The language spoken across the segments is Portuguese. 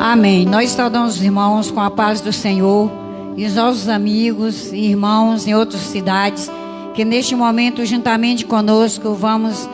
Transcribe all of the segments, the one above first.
Amém. Nós saudamos os irmãos com a paz do Senhor e os nossos amigos e irmãos em outras cidades, que neste momento, juntamente conosco, vamos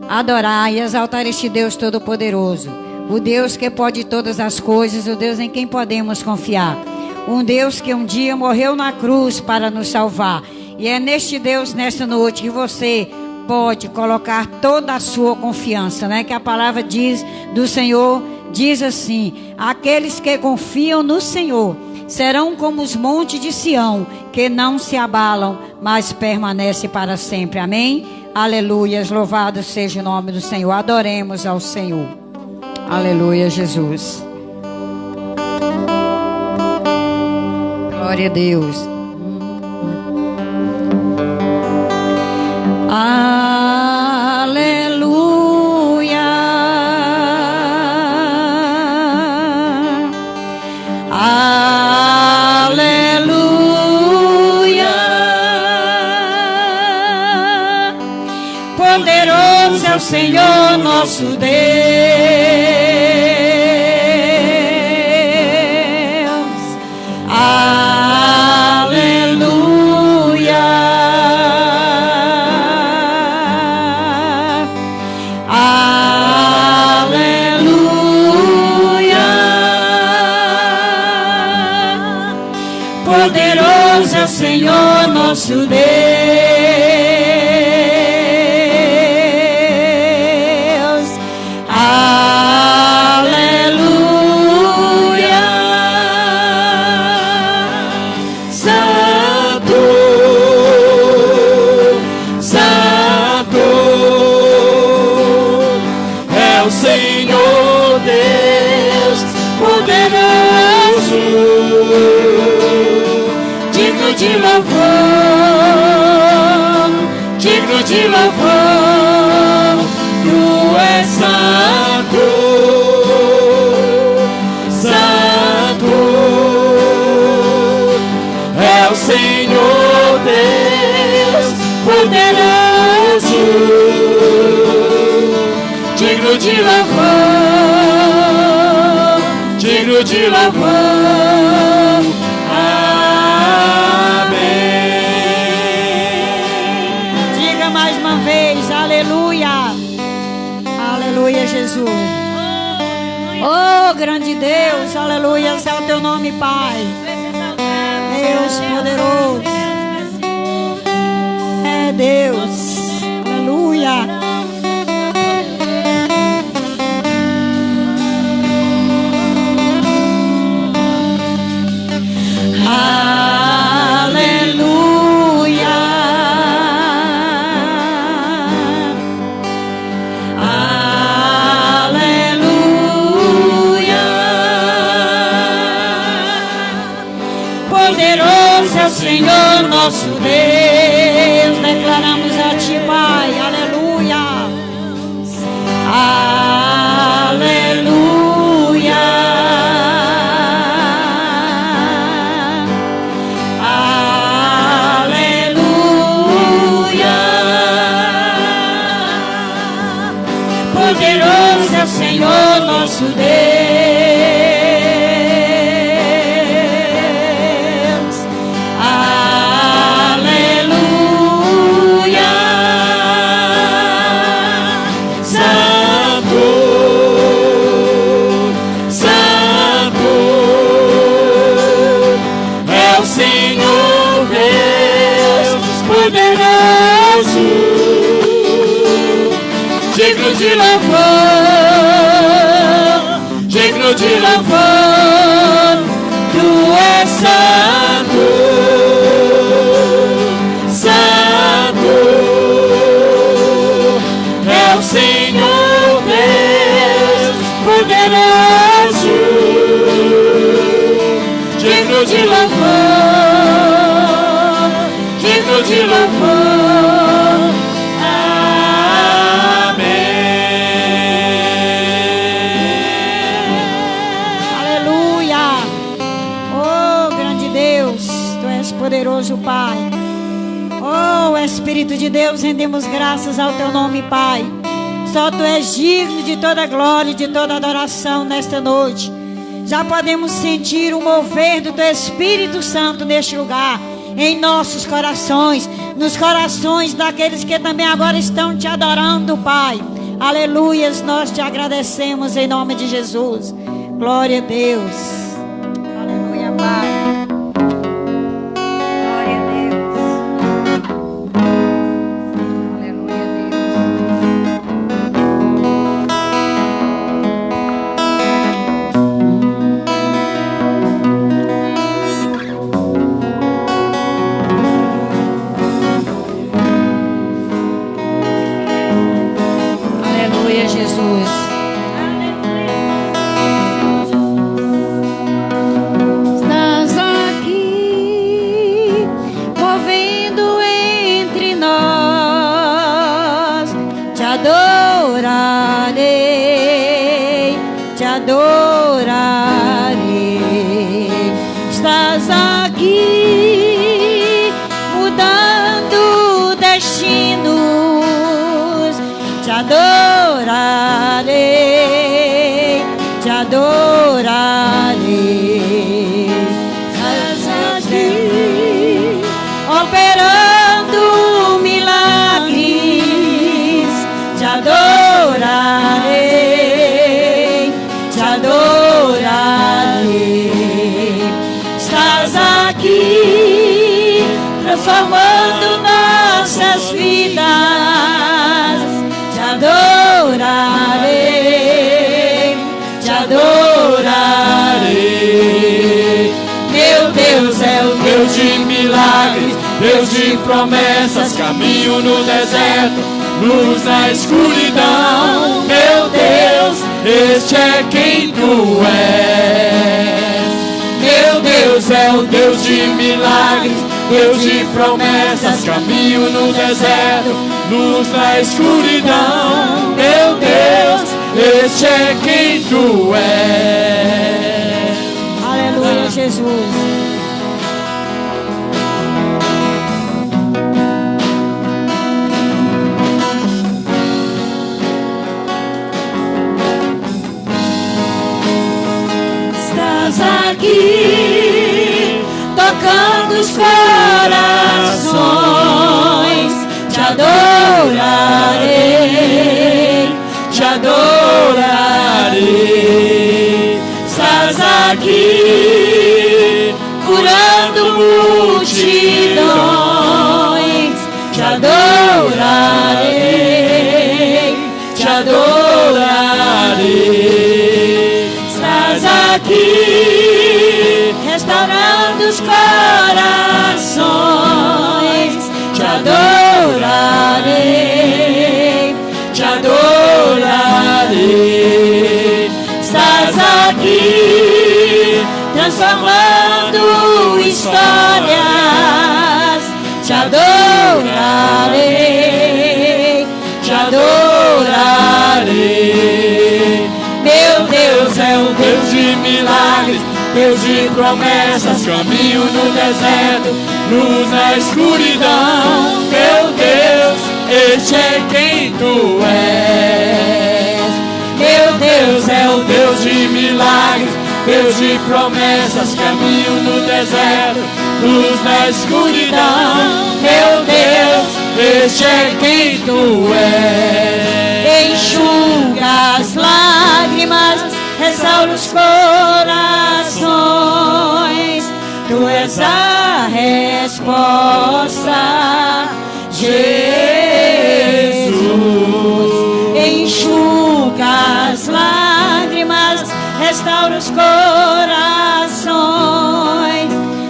adorar e exaltar este Deus Todo-Poderoso. O Deus que pode todas as coisas, o Deus em quem podemos confiar. Um Deus que um dia morreu na cruz para nos salvar. E é neste Deus, nesta noite, que você pode colocar toda a sua confiança, né? Que a palavra diz do Senhor, diz assim: aqueles que confiam no Senhor serão como os montes de Sião, que não se abalam, mas permanecem para sempre. Amém? Aleluias, louvado seja o nome do Senhor. Adoremos ao Senhor. Aleluia, Jesus. Glória a Deus. Aleluia. Aleluia. Poderoso é o Senhor nosso Deus. Poderoso é o Senhor nosso Deus. Aleluia. Santo, Santo é o Senhor Deus poderoso, digno de louvor, digno de louvor. Tu és santo, santo é o Senhor Deus poderoso, digno de louvor, digno de louvor. Aleluia, aleluia, Jesus. Oh, grande Deus, aleluia, é o teu nome, Pai. Deus poderoso, é Deus, aleluia. Senhor nosso Deus, declaramos a Ti, Pai, aleluia, aleluia, aleluia. Poderoso é o Senhor nosso Deus. Digno de louvor, digno de louvor. Tu és santo, santo é o Senhor Deus poderoso, digno de louvor, digno de louvor. Poderoso Pai, oh Espírito de Deus, rendemos graças ao Teu nome, Pai. Só Tu és digno de toda glória e de toda adoração nesta noite. Já podemos sentir o mover do Teu Espírito Santo neste lugar, em nossos corações, nos corações daqueles que também agora estão Te adorando, Pai. Aleluias, nós Te agradecemos em nome de Jesus. Glória a Deus. Aleluia, Pai. Transformando nossas vidas, Te adorarei, Te adorarei. Meu Deus é o Deus de milagres, Deus de promessas, caminho no deserto, luz na escuridão. Meu Deus, este é quem Tu és. Meu Deus é o Deus de milagres, Deus de promessas, caminho no deserto, luz na escuridão. Meu Deus, este é quem Tu és. Aleluia, Jesus. Aqui, tocando os corações, Te adorarei, Te adorarei. Estás aqui, curando multidões, Te adorarei, Te adorarei. Estás aqui, restaurando os corações, Te adorarei, Te adorarei. Estás aqui, transformando histórias, Te adorarei, Te adorarei. Meu Deus é o Deus de milagres, Deus de promessas, caminho no deserto, luz na escuridão. Meu Deus, este é quem Tu és. Meu Deus é o Deus de milagres, Deus de promessas, caminho no deserto, luz na escuridão. Meu Deus, este é quem Tu és. Enxuga as lágrimas, restaura os corações, Tu és a resposta, Jesus. Enxuga as lágrimas, restaura os corações,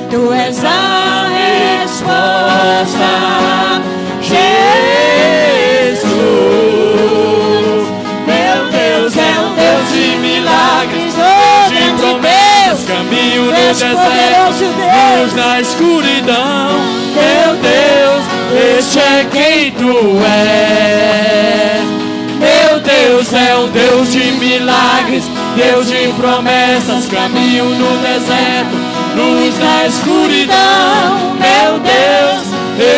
Tu és a resposta, Jesus. Meu Deus é um Deus de milagres, Deus de promessas, caminho no deserto, luz na escuridão. Meu Deus, este é quem Tu és. Meu Deus é um Deus de milagres, Deus de promessas, caminho no deserto, luz na escuridão. Meu Deus,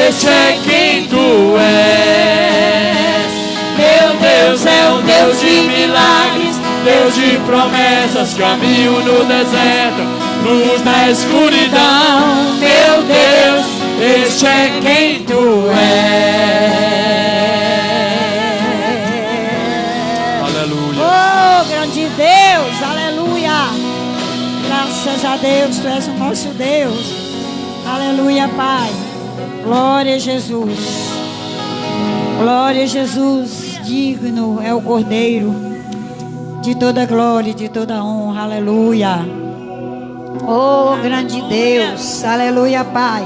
este é quem Tu és. Meu Deus é um Deus de milagres, Deus de promessas, caminho no deserto, luz na escuridão. Meu Deus, este é quem tu és. Aleluia. Oh, grande Deus, aleluia. Graças a Deus, tu és o nosso Deus. Aleluia, Pai. Glória a Jesus. Glória a Jesus. Digno é o Cordeiro de toda glória e de toda honra. Aleluia. Oh, grande Deus. Aleluia, Pai.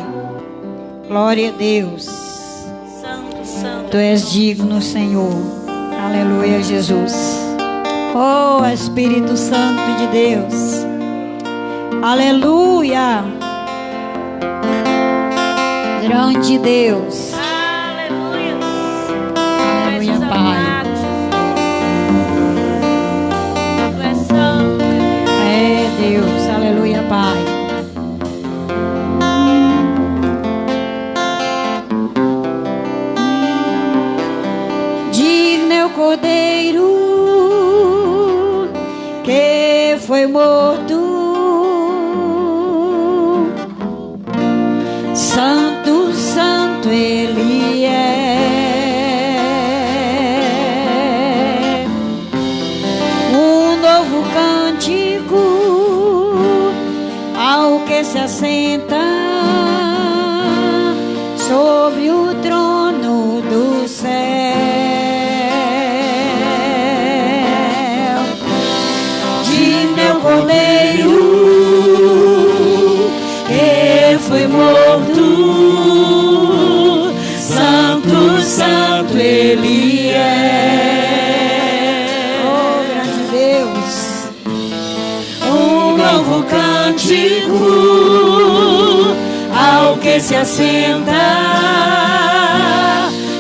Glória a Deus. Santo, santo. Tu és digno, Senhor. Aleluia, Jesus. Oh, Espírito Santo de Deus. Aleluia. Grande Deus. Aleluia. Aleluia, Pai. Tu és santo. É Deus. Aleluia, Pai. Digno é o Cordeiro que foi morto. Santo, santo Ele é. Um novo cântico ao que se assenta sobre o trono do céu. Digno é o Cordeiro que foi morto. Santo, santo Ele é. Oh, grande Deus. Um novo cântico ao que se assenta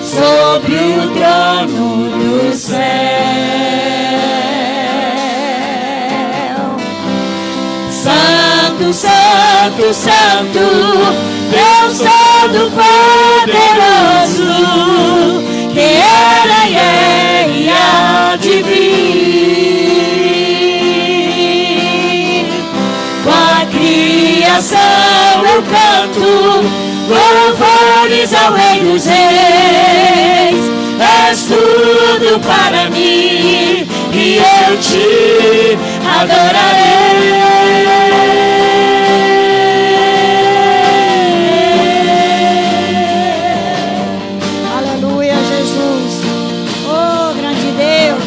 sobre o trono do céu. Santo, santo, santo, Deus Todo-Poderoso, que era e é e há de vir. Com a criação eu canto louvores ao Rei dos Reis. És tudo para mim e eu te adorarei. Aleluia, Jesus. Oh, grande Deus.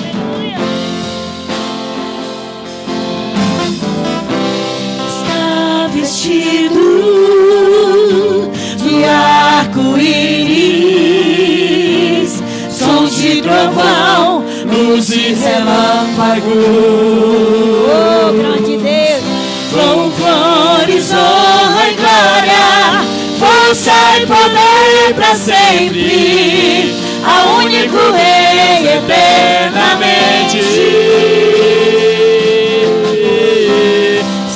Está vestido de arco-íris, sons de trovão, luz e relâmpago. Oh, grande Deus. Louvores, honra e glória, força e poder para sempre, ao único Rei eternamente.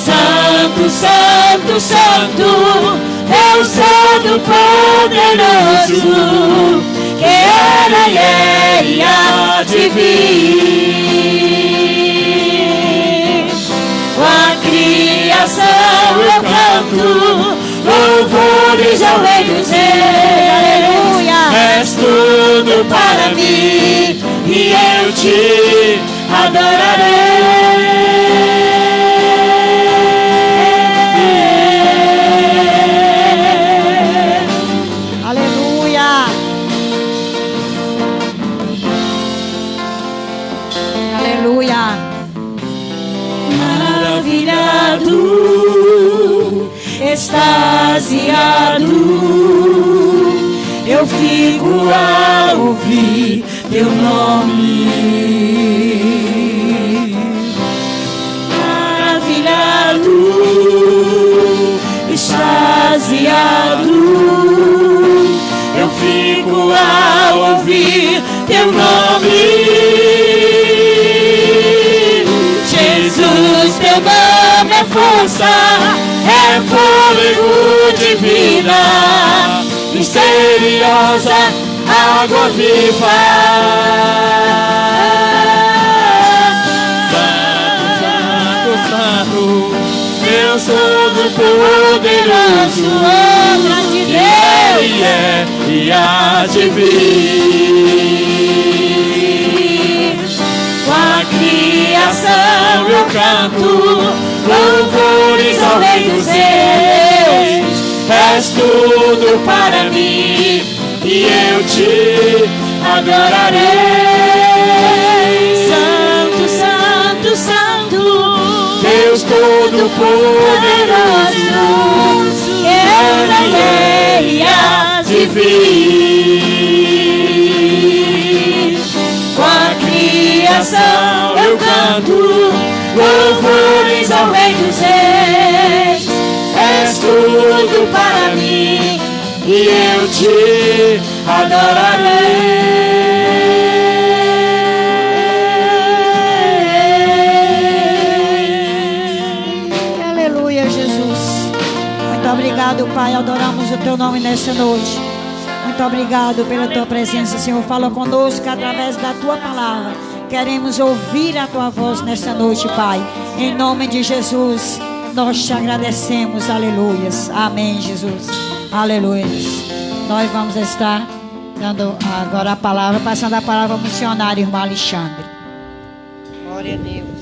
Santo, santo, santo, Deus Todo-Poderoso, que era e é e há de vir. Com a criação eu canto louvores ao Rei dos Reis. Aleluia. És tudo para mim e eu te adorarei. Aleluia. Aleluia. Maravilhado, extasiado, eu fico a ouvir teu nome. Maravilhado, extasiado, eu fico a ouvir teu nome. Jesus, teu nome é força, é fôlego de vida, misteriosa água viva. canto, Deus Todo-Poderoso, obra de Deus, e há de vir. Com a criação eu canto louvores ao Rei dos Reis. És tudo para mim e eu te adorarei. Santo, Santo, Santo, Deus Todo-Poderoso, eu rei e há de vir. Com a criação eu canto louvores ao Rei dos Reis. És tudo para mim e eu te adorarei. Aleluia, Jesus. Muito obrigado, Pai. Adoramos o Teu nome nesta noite. Muito obrigado pela Tua presença, Senhor. Fala conosco através da Tua palavra. Queremos ouvir a Tua voz nesta noite, Pai. Em nome de Jesus, nós te agradecemos. Aleluias. Amém, Jesus. Aleluias. Nós vamos estar dando agora a palavra, passando a palavra ao missionário, irmão Alexandre. Glória a Deus.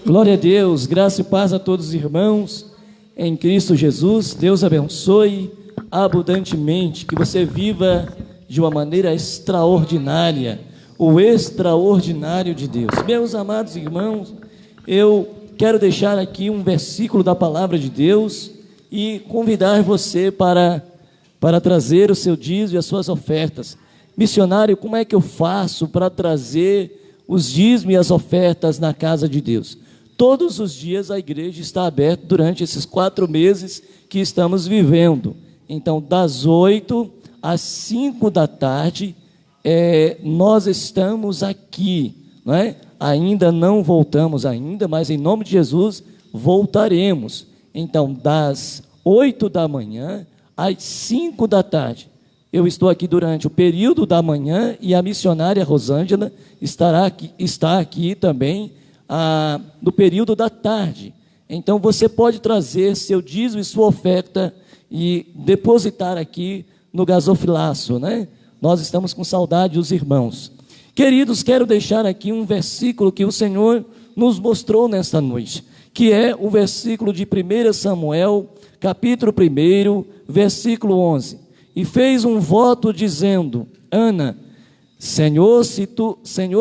Glória a Deus, graça e paz a todos os irmãos em Cristo Jesus. Deus abençoe abundantemente, que você viva de uma maneira extraordinária, o extraordinário de Deus. Meus amados irmãos, eu quero deixar aqui um versículo da palavra de Deus e convidar você para trazer o seu dízimo e as suas ofertas. Missionário, como é que eu faço para trazer os dízimos e as ofertas na casa de Deus? Todos os dias a igreja está aberta durante esses 4 meses que estamos vivendo. Então, das 8 às 5 da tarde, nós estamos aqui, não é? Ainda não voltamos ainda, mas em nome de Jesus voltaremos. Então, das 8 da manhã às 5 da tarde. Eu estou aqui durante o período da manhã e a missionária Rosângela está aqui também no período da tarde. Então você pode trazer seu dízimo e sua oferta e depositar aqui no gasofilaço, né? Nós estamos com saudade dos irmãos. Queridos, quero deixar aqui um versículo que o Senhor nos mostrou nesta noite, que é o versículo de 1 Samuel, capítulo 1, versículo 11. E fez um voto dizendo: Ana, Senhor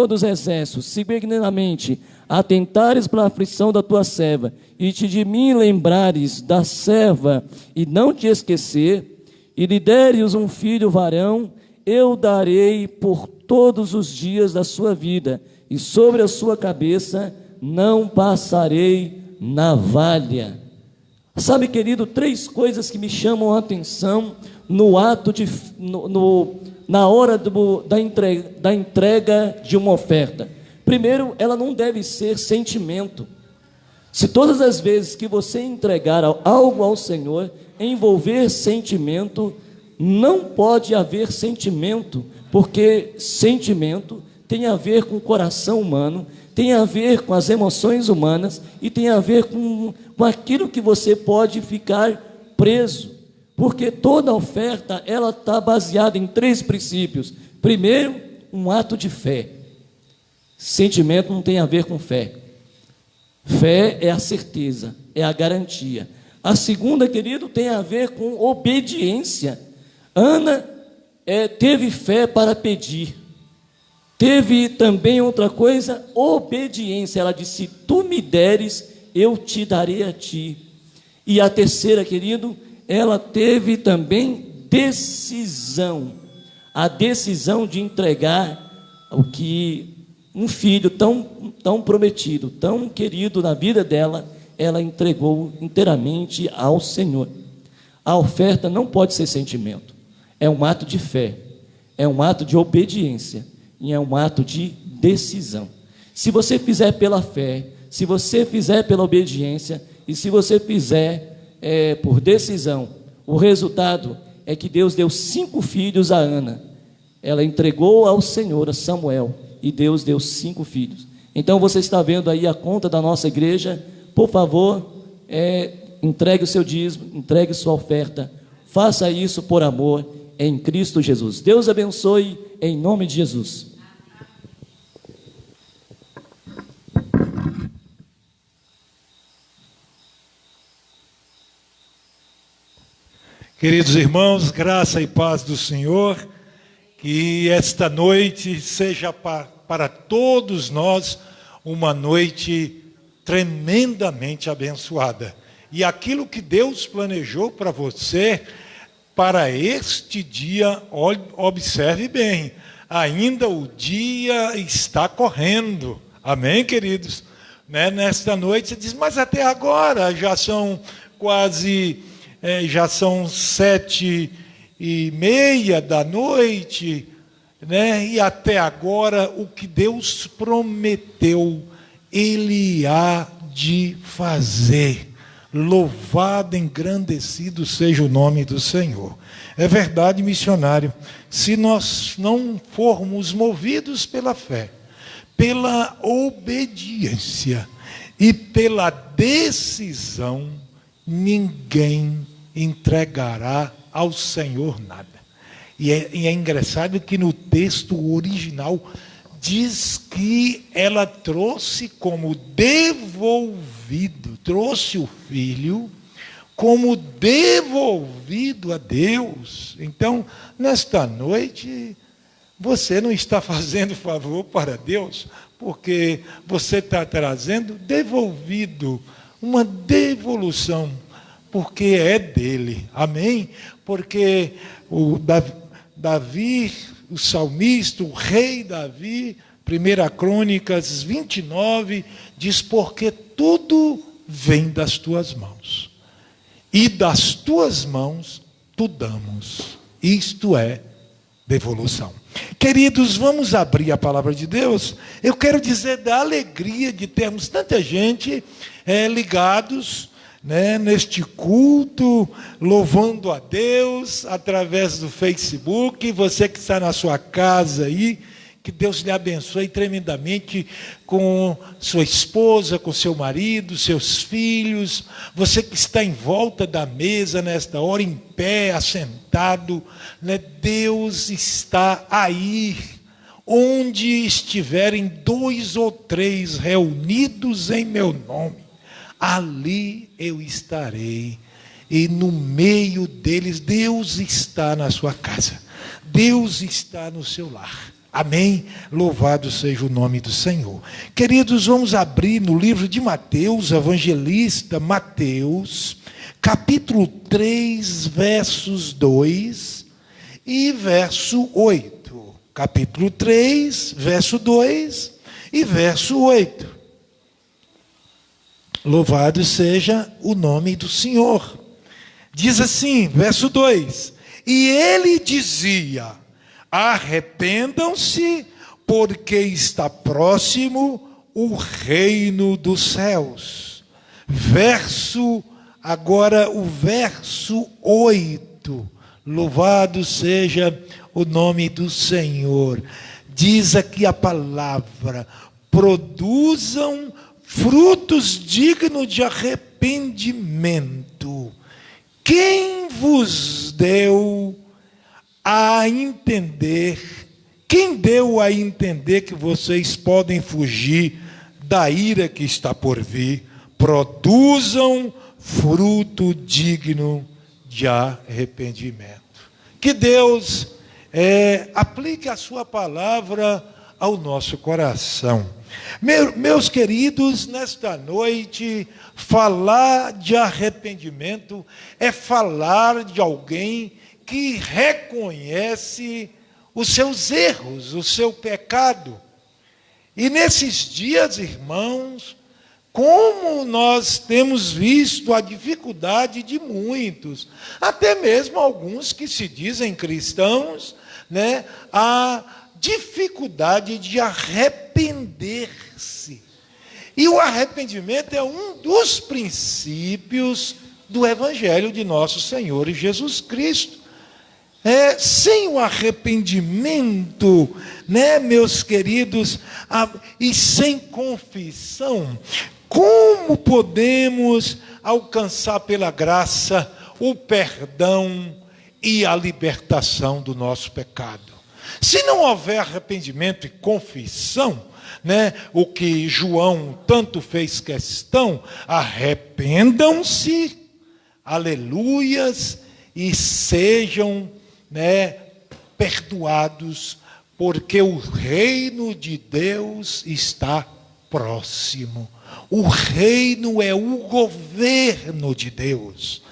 dos exércitos, se benignamente atentares para a aflição da tua serva, e te de mim lembrares da serva, e não te esquecer, e lhe deres um filho varão, eu darei por todos os dias da sua vida, e sobre a sua cabeça não passarei navalha. Sabe, querido, 3 coisas que me chamam a atenção na hora da entrega de uma oferta. Primeiro, ela não deve ser sentimento. Se todas as vezes que você entregar algo ao Senhor envolver sentimento, não pode haver sentimento, porque sentimento tem a ver com o coração humano, tem a ver com as emoções humanas e tem a ver com aquilo que você pode ficar preso, porque toda oferta ela está baseada em 3 princípios. Primeiro, um ato de fé. Sentimento não tem a ver com fé. Fé é a certeza, é a garantia. A segunda, querido, tem a ver com obediência. Ana teve fé para pedir. Teve também outra coisa, obediência. Ela disse: se tu me deres, eu te darei a ti. E a terceira, querido, ela teve também decisão. A decisão de entregar o que um filho tão prometido, tão querido na vida dela, ela entregou inteiramente ao Senhor. A oferta não pode ser sentimento. É um ato de fé, é um ato de obediência e é um ato de decisão. Se você fizer pela fé, se você fizer pela obediência e se você fizer por decisão, o resultado é que Deus deu 5 filhos a Ana. ela entregou ao Senhor, a Samuel, e Deus deu 5 filhos. Então você está vendo aí a conta da nossa igreja. Por favor, entregue o seu dízimo, entregue sua oferta, faça isso por amor em Cristo Jesus. Deus abençoe em nome de Jesus. Queridos irmãos, graça e paz do Senhor, que esta noite seja para todos nós uma noite tremendamente abençoada. E aquilo que Deus planejou para você, para este dia, observe bem, ainda o dia está correndo. Amém, queridos? Nesta noite, você diz, mas até agora já são quase... já são 7:30 da noite, e até agora o que Deus prometeu, Ele há de fazer. Louvado, engrandecido seja o nome do Senhor. É verdade, missionário, se nós não formos movidos pela fé, pela obediência e pela decisão, ninguém entregará ao Senhor nada. E é engraçado que no texto original diz que ela trouxe como devolvido, trouxe o filho como devolvido a Deus. Então, nesta noite, você não está fazendo favor para Deus, porque você está trazendo devolvido, uma devolução, porque é dele, amém? Porque o Davi, o salmista, o rei Davi, 1 Crônicas 29, diz, porque tudo vem das tuas mãos, e das tuas mãos tu damos, isto é devolução. Queridos, vamos abrir a palavra de Deus. Eu quero dizer da alegria de termos tanta gente ligados, neste culto, louvando a Deus através do Facebook. Você que está na sua casa aí, que Deus lhe abençoe tremendamente com sua esposa, com seu marido, seus filhos. Você que está em volta da mesa nesta hora, em pé, assentado, Deus está aí. Onde estiverem 2 ou 3 reunidos em meu nome, ali eu estarei. E no meio deles, Deus está na sua casa. Deus está no seu lar. Amém? Louvado seja o nome do Senhor. Queridos, vamos abrir no livro de Mateus, evangelista Mateus, capítulo 3, versos 2 e verso 8. Capítulo 3, verso 2 e verso 8. Louvado seja o nome do Senhor. Diz assim, verso 2: E ele dizia: arrependam-se, porque está próximo o reino dos céus. Agora o verso 8. Louvado seja o nome do Senhor. Diz aqui a palavra: produzam frutos dignos de arrependimento. Quem vos deu a entender, quem deu a entender que vocês podem fugir da ira que está por vir? Produzam fruto digno de arrependimento. Que Deus aplique a sua palavra ao nosso coração. Meus queridos, nesta noite, falar de arrependimento é falar de alguém que reconhece os seus erros, o seu pecado. E nesses dias, irmãos, como nós temos visto a dificuldade de muitos, até mesmo alguns que se dizem cristãos, a dificuldade de arrepender-se. E o arrependimento é um dos princípios do Evangelho de nosso Senhor Jesus Cristo. Sem o arrependimento, né, meus queridos, e sem confissão, como podemos alcançar pela graça o perdão e a libertação do nosso pecado? Se não houver arrependimento e confissão, né, o que João tanto fez questão, arrependam-se, aleluias, e sejam, né, perdoados, porque o reino de Deus está próximo. O reino é o governo de Deus.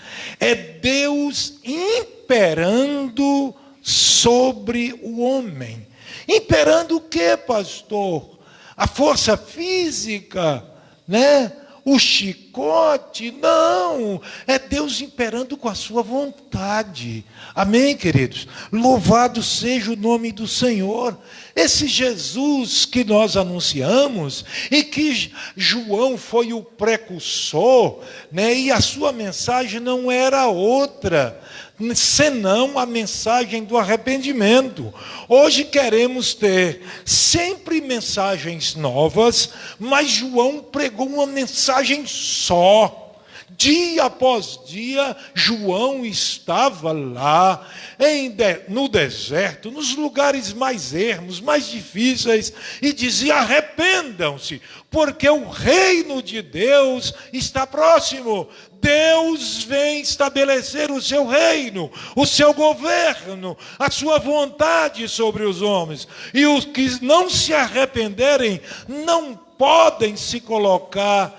É Deus imperando sobre o homem. Imperando o quê, pastor? A força física, né? O chicote? Não, é Deus imperando com a sua vontade. Amém, queridos? Louvado seja o nome do Senhor. Esse Jesus que nós anunciamos, e que João foi o precursor, né? E a sua mensagem não era outra senão a mensagem do arrependimento. Hoje queremos ter sempre mensagens novas, mas João pregou uma mensagem só. Dia após dia, João estava lá, no deserto, nos lugares mais ermos, mais difíceis, e dizia: arrependam-se, porque o reino de Deus está próximo. Deus vem estabelecer o seu reino, o seu governo, a sua vontade sobre os homens. E os que não se arrependerem não podem se colocar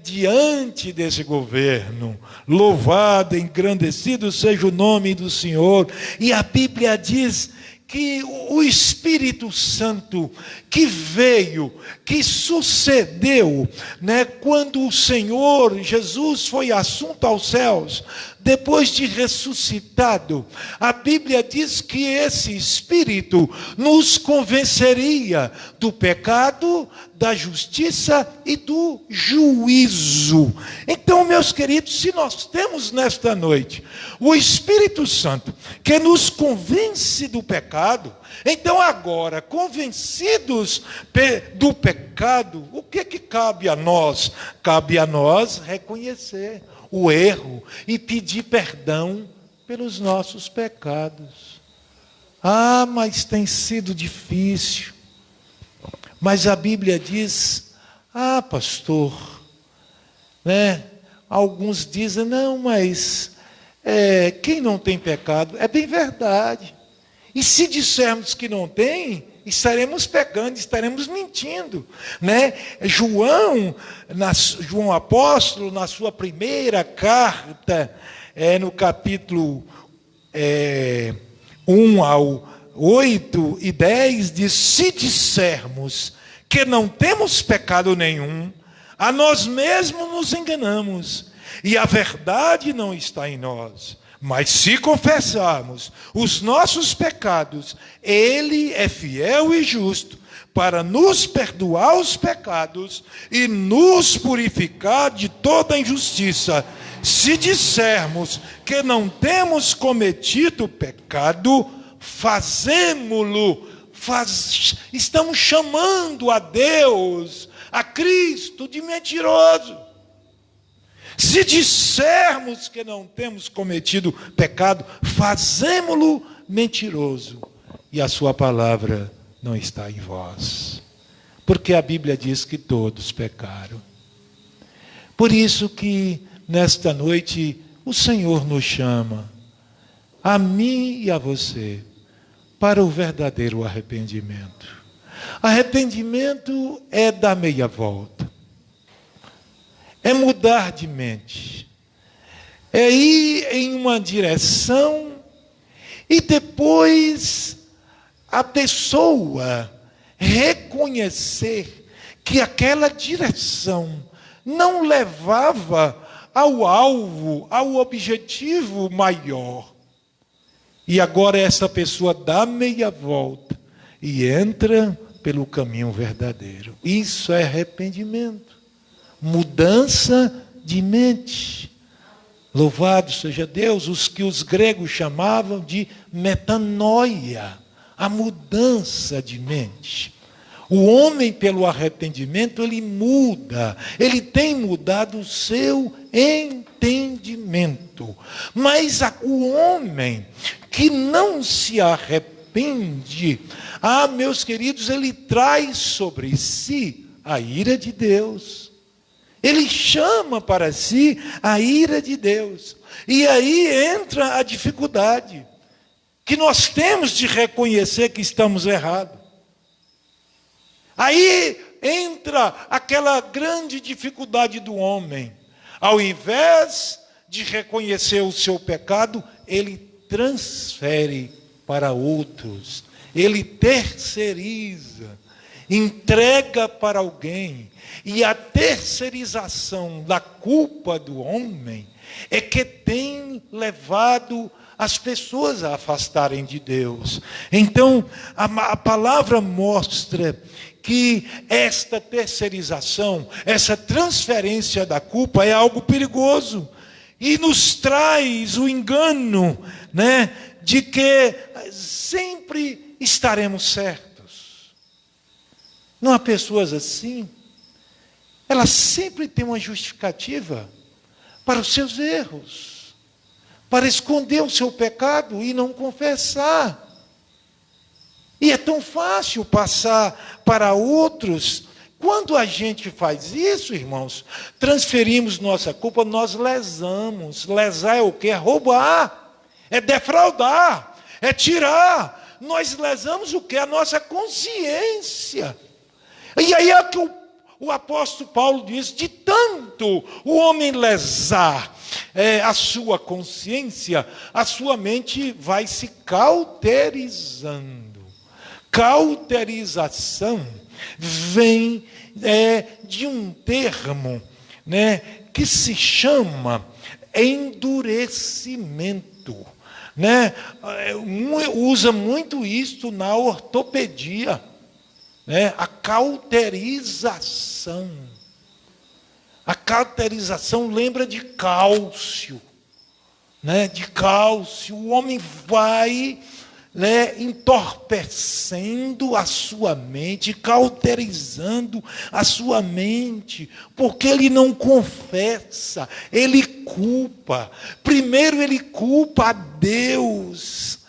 diante desse governo. Louvado, engrandecido seja o nome do Senhor. E a Bíblia diz que o Espírito Santo que veio, que sucedeu, né, quando o Senhor Jesus foi assunto aos céus, depois de ressuscitado, a Bíblia diz que esse Espírito nos convenceria do pecado, da justiça e do juízo. Então, meus queridos, se nós temos nesta noite o Espírito Santo que nos convence do pecado, então agora, convencidos do pecado, o que cabe a nós? Cabe a nós reconhecer o erro e pedir perdão pelos nossos pecados. Mas tem sido difícil. Mas a Bíblia diz: pastor, né? Alguns dizem: não, mas quem não tem pecado? É bem verdade. E se dissermos que não tem, estaremos pecando, estaremos mentindo, né? João apóstolo, na sua primeira carta, no capítulo 1 ao 8 e 10, diz: se dissermos que não temos pecado nenhum, a nós mesmos nos enganamos, e a verdade não está em nós. Mas se confessarmos os nossos pecados, Ele é fiel e justo para nos perdoar os pecados e nos purificar de toda injustiça. Se dissermos que não temos cometido pecado, fazemo-lo, estamos chamando a Deus, a Cristo, de mentiroso. Se dissermos que não temos cometido pecado, fazemo-lo mentiroso, e a sua palavra não está em vós. Porque a Bíblia diz que todos pecaram. Por isso que nesta noite o Senhor nos chama, a mim e a você, para o verdadeiro arrependimento. Arrependimento é dar meia volta. É mudar de mente, é ir em uma direção e depois a pessoa reconhecer que aquela direção não levava ao alvo, ao objetivo maior. E agora essa pessoa dá meia volta e entra pelo caminho verdadeiro. Isso é arrependimento. Mudança de mente. Louvado seja Deus, os que os gregos chamavam de metanoia, a mudança de mente. O homem, pelo arrependimento, ele muda, ele tem mudado o seu entendimento. Mas o homem que não se arrepende, meus queridos, ele traz sobre si a ira de Deus. Ele chama para si a ira de Deus. E aí entra a dificuldade, que nós temos de reconhecer que estamos errados. Aí entra aquela grande dificuldade do homem. Ao invés de reconhecer o seu pecado, ele transfere para outros. Ele terceiriza, entrega para alguém. E a terceirização da culpa do homem é que tem levado as pessoas a afastarem de Deus. Então, a palavra mostra que esta terceirização, essa transferência da culpa é algo perigoso. E nos traz o engano, de que sempre estaremos certos. Não há pessoas assim? Elas sempre têm uma justificativa para os seus erros, para esconder o seu pecado e não confessar. E é tão fácil passar para outros. Quando a gente faz isso, irmãos, transferimos nossa culpa, nós lesamos. Lesar é o quê? É roubar, é defraudar, é tirar. Nós lesamos o quê? A nossa consciência. E aí é que o apóstolo Paulo diz, de tanto o homem lesar a sua consciência, a sua mente vai se cauterizando. Cauterização vem de um termo, que se chama endurecimento. Usa muito isso na ortopedia. A cauterização. A cauterização lembra de cálcio. De cálcio. O homem vai entorpecendo a sua mente, cauterizando a sua mente, porque ele não confessa, ele culpa. Primeiro ele culpa a Deus.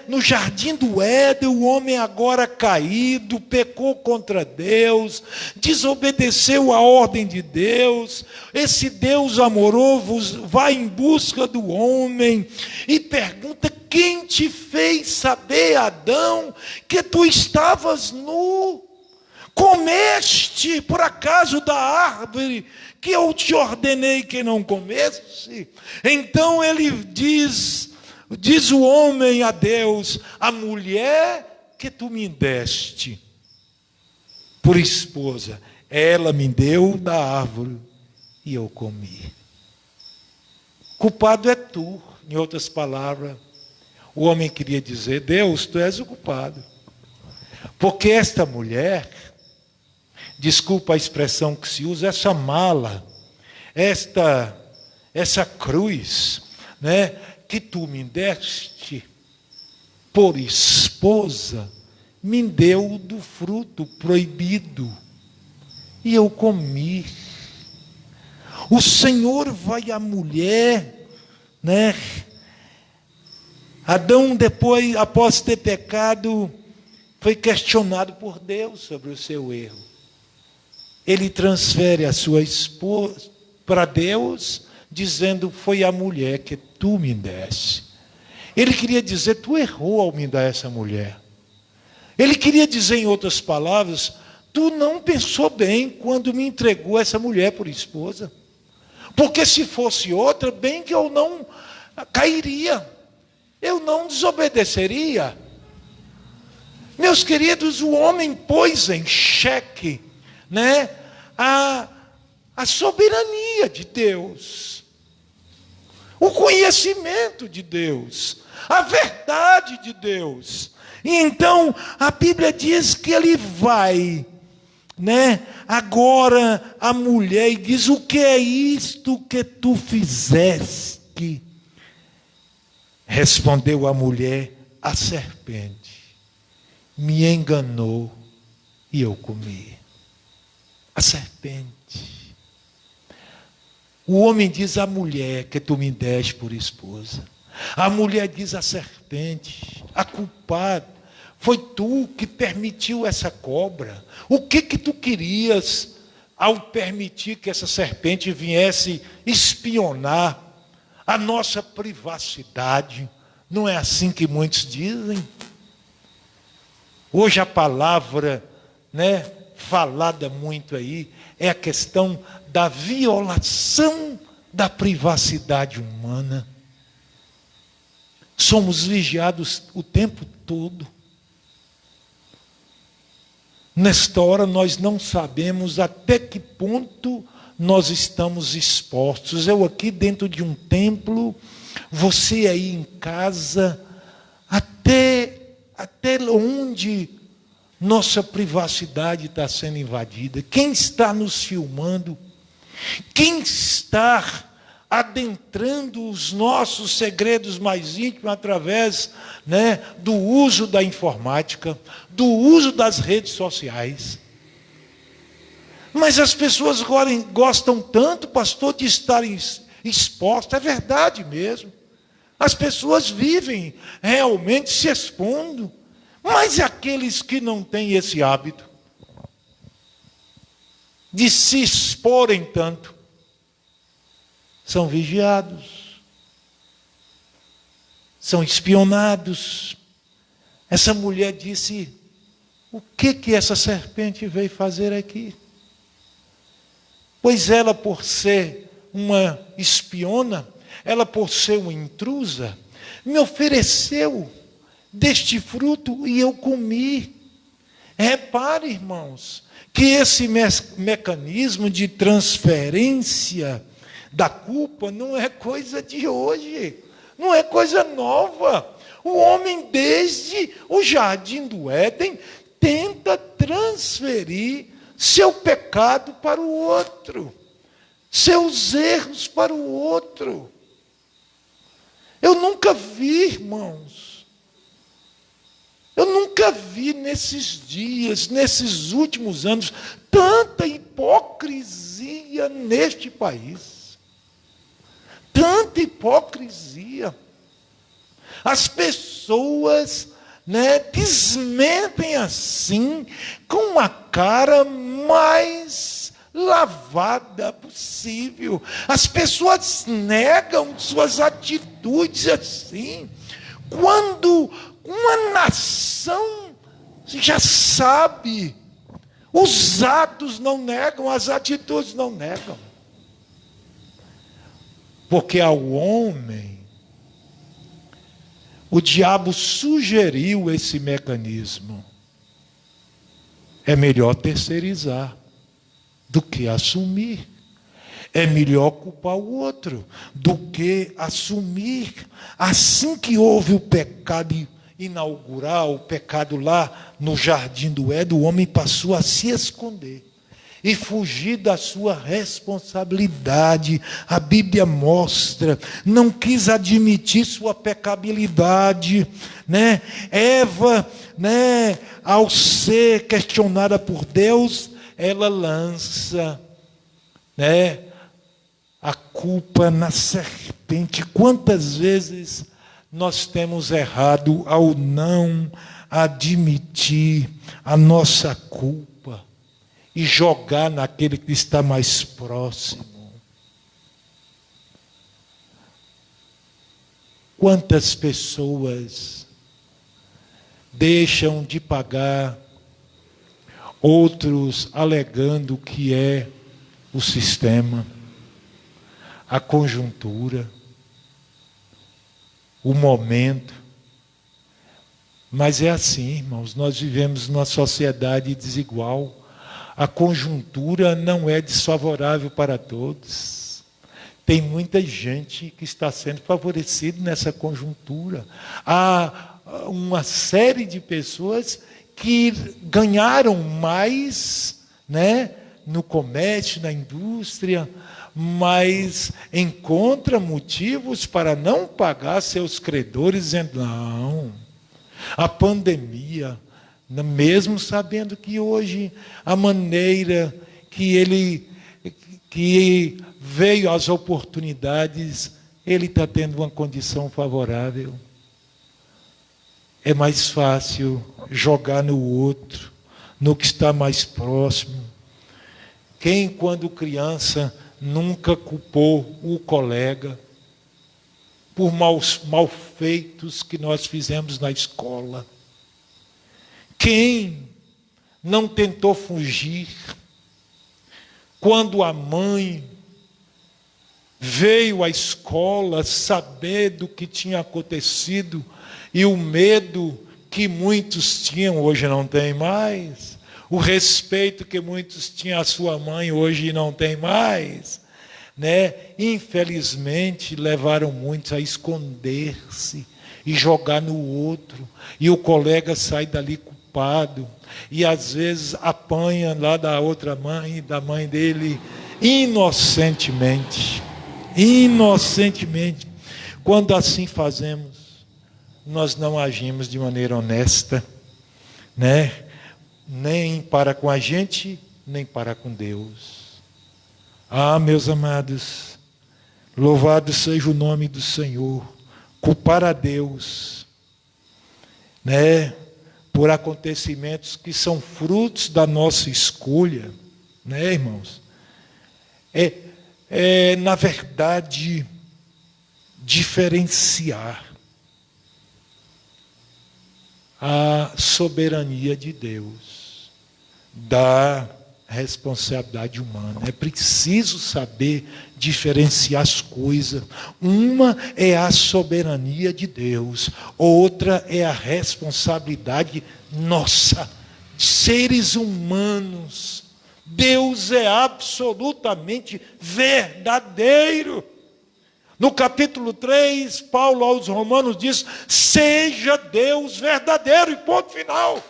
No jardim do Éden, o homem agora caído, pecou contra Deus, desobedeceu a ordem de Deus. Esse Deus amoroso vai em busca do homem e pergunta: quem te fez saber, Adão, que tu estavas nu? Comeste por acaso da árvore que eu te ordenei que não comesse? Então ele diz o homem a Deus: a mulher que tu me deste por esposa, ela me deu da árvore e eu comi. Culpado é tu. Em outras palavras, o homem queria dizer: Deus, tu és o culpado. Porque esta mulher, desculpa a expressão que se usa, essa mala, essa cruz, que tu me deste por esposa, me deu do fruto proibido e eu comi. O Senhor vai à mulher, Adão, depois, após ter pecado, foi questionado por Deus sobre o seu erro. Ele transfere a sua esposa para Deus, dizendo: foi a mulher que tu me deste. Ele queria dizer: tu errou ao me dar essa mulher. Ele queria dizer, em outras palavras: tu não pensou bem quando me entregou essa mulher por esposa. Porque se fosse outra, bem que eu não cairia, eu não desobedeceria. Meus queridos, o homem pôs em xeque, a soberania de Deus, o conhecimento de Deus, a verdade de Deus. E então a Bíblia diz que ele vai né, agora a mulher e diz: o que é isto que tu fizeste? Respondeu a mulher: a serpente me enganou e eu comi. A serpente. O homem diz: a mulher que tu me deste por esposa. A mulher diz: a serpente. A culpada foi tu que permitiu essa cobra. O que tu querias ao permitir que essa serpente viesse espionar a nossa privacidade? Não é assim que muitos dizem? Hoje a palavra, né, falada muito aí, é a questão da violação da privacidade humana. Somos vigiados o tempo todo. Nesta hora nós não sabemos até que ponto nós estamos expostos. Eu aqui dentro de um templo, você aí em casa, até onde nossa privacidade está sendo invadida? Quem está nos filmando? Quem está adentrando os nossos segredos mais íntimos através, né, do uso da informática, do uso das redes sociais? Mas as pessoas gostam tanto, pastor, de estarem expostas. É verdade mesmo. As pessoas vivem realmente se expondo. Mas aqueles que não têm esse hábito de se exporem tanto, são vigiados, são espionados. Essa mulher disse: o que essa serpente veio fazer aqui? Pois ela, por ser uma espiona, ela, por ser uma intrusa, me ofereceu deste fruto e eu comi. Repare, irmãos, que esse mecanismo de transferência da culpa não é coisa de hoje, não é coisa nova. O homem, desde o jardim do Éden, tenta transferir seu pecado para o outro, seus erros para o outro. Eu nunca vi, irmãos, eu nunca vi nesses dias, nesses últimos anos, tanta hipocrisia neste país. Tanta hipocrisia. As pessoas, né, desmentem assim, com a cara mais lavada possível. As pessoas negam suas atitudes assim. Quando uma nação já sabe, os atos não negam, as atitudes não negam. Porque ao homem, o diabo sugeriu esse mecanismo. É melhor terceirizar do que assumir. É melhor culpar o outro do que assumir. Assim que houve o pecado inaugural, o pecado lá no jardim do Éden, o homem passou a se esconder e fugir da sua responsabilidade. A Bíblia mostra, não quis admitir sua pecabilidade, né? Eva, né, ao ser questionada por Deus, ela lança, né, a culpa na serpente. Quantas vezes nós temos errado ao não admitir a nossa culpa e jogar naquele que está mais próximo? Quantas pessoas deixam de pagar, outros alegando que é o sistema, a conjuntura, o momento. Mas é assim, irmãos, nós vivemos numa sociedade desigual. A conjuntura não é desfavorável para todos. Tem muita gente que está sendo favorecida nessa conjuntura. Há uma série de pessoas que ganharam mais, né? No comércio, na indústria, mas encontra motivos para não pagar seus credores, dizendo, não, a pandemia, mesmo sabendo que hoje a maneira que veio as oportunidades, ele está tendo uma condição favorável. É mais fácil jogar no outro, no que está mais próximo. Quem, quando criança, nunca culpou o colega por malfeitos que nós fizemos na escola? Quem não tentou fugir quando a mãe veio à escola saber do que tinha acontecido e o medo que muitos tinham, hoje não tem mais, o respeito que muitos tinham à sua mãe, hoje não tem mais, né? Infelizmente, levaram muitos a esconder-se e jogar no outro, e o colega sai dali culpado, e às vezes apanha lá da outra mãe, da mãe dele, inocentemente. Quando assim fazemos, nós não agimos de maneira honesta, né? Nem para com a gente, nem para com Deus. Ah, meus amados, louvado seja o nome do Senhor. Culpar a Deus, né? Por acontecimentos que são frutos da nossa escolha, né, irmãos? Na verdade, diferenciar a soberania de Deus da responsabilidade humana. É preciso saber diferenciar as coisas. Uma é a soberania de Deus, outra é a responsabilidade nossa, seres humanos. Deus é absolutamente verdadeiro. No capítulo 3, Paulo aos Romanos diz, seja Deus verdadeiro, e ponto final.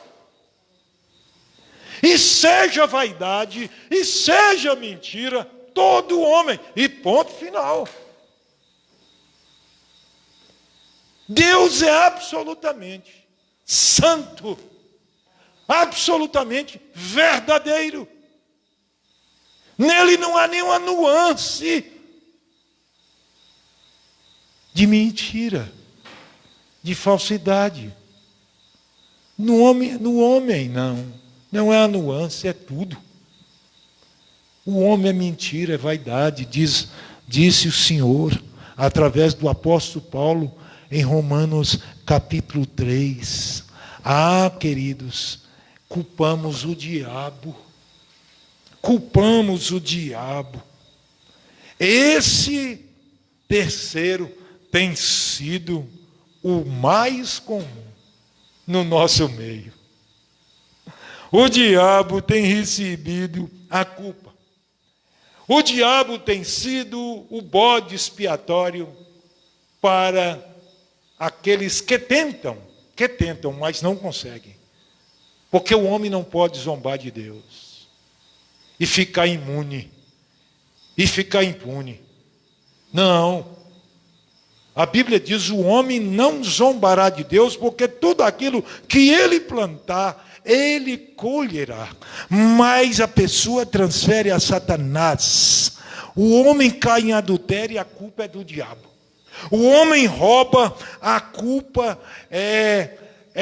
E seja vaidade, e seja mentira, todo homem, e ponto final. Deus é absolutamente santo, absolutamente verdadeiro. Nele não há nenhuma nuance de mentira, de falsidade. No homem não é a nuance, é tudo. O homem é mentira, é vaidade, disse o Senhor, através do apóstolo Paulo, em Romanos capítulo 3. Ah, queridos, culpamos o diabo. Culpamos o diabo. Esse terceiro tem sido o mais comum no nosso meio. O diabo tem recebido a culpa. O diabo tem sido o bode expiatório para aqueles que tentam, mas não conseguem. Porque o homem não pode zombar de Deus e ficar imune, e ficar impune. Não. A Bíblia diz, o homem não zombará de Deus, porque tudo aquilo que ele plantar, ele colherá. Mas a pessoa transfere a Satanás. O homem cai em adultério e a culpa é do diabo. O homem rouba, a culpa é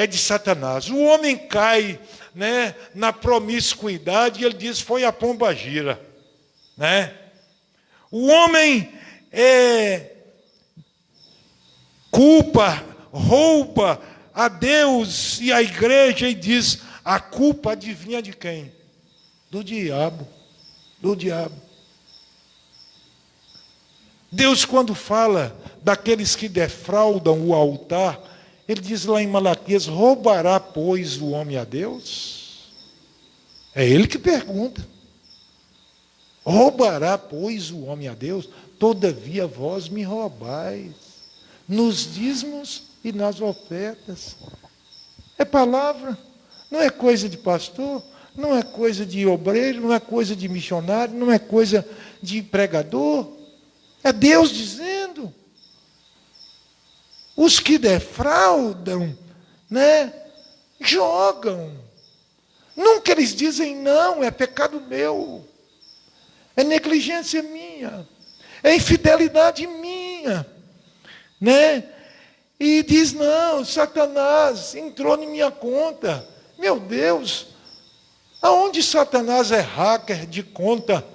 de Satanás. O homem cai, né, na promiscuidade e ele diz, foi a pombagira. Né? O homem culpa, rouba a Deus e a igreja e diz, a culpa adivinha de quem? Do diabo. Do diabo. Deus, quando fala daqueles que defraudam o altar, ele diz lá em Malaquias, roubará, pois, o homem a Deus? É ele que pergunta. Roubará, pois, o homem a Deus? Todavia vós me roubais nos dízimos e nas ofertas. É palavra, não é coisa de pastor, não é coisa de obreiro, não é coisa de missionário, não é coisa de pregador. É Deus dizendo. Os que defraudam, né, jogam. Nunca eles dizem não, é pecado meu. É negligência minha. É infidelidade minha. Né? E diz, não, Satanás entrou em minha conta. Meu Deus, aonde Satanás é hacker de conta?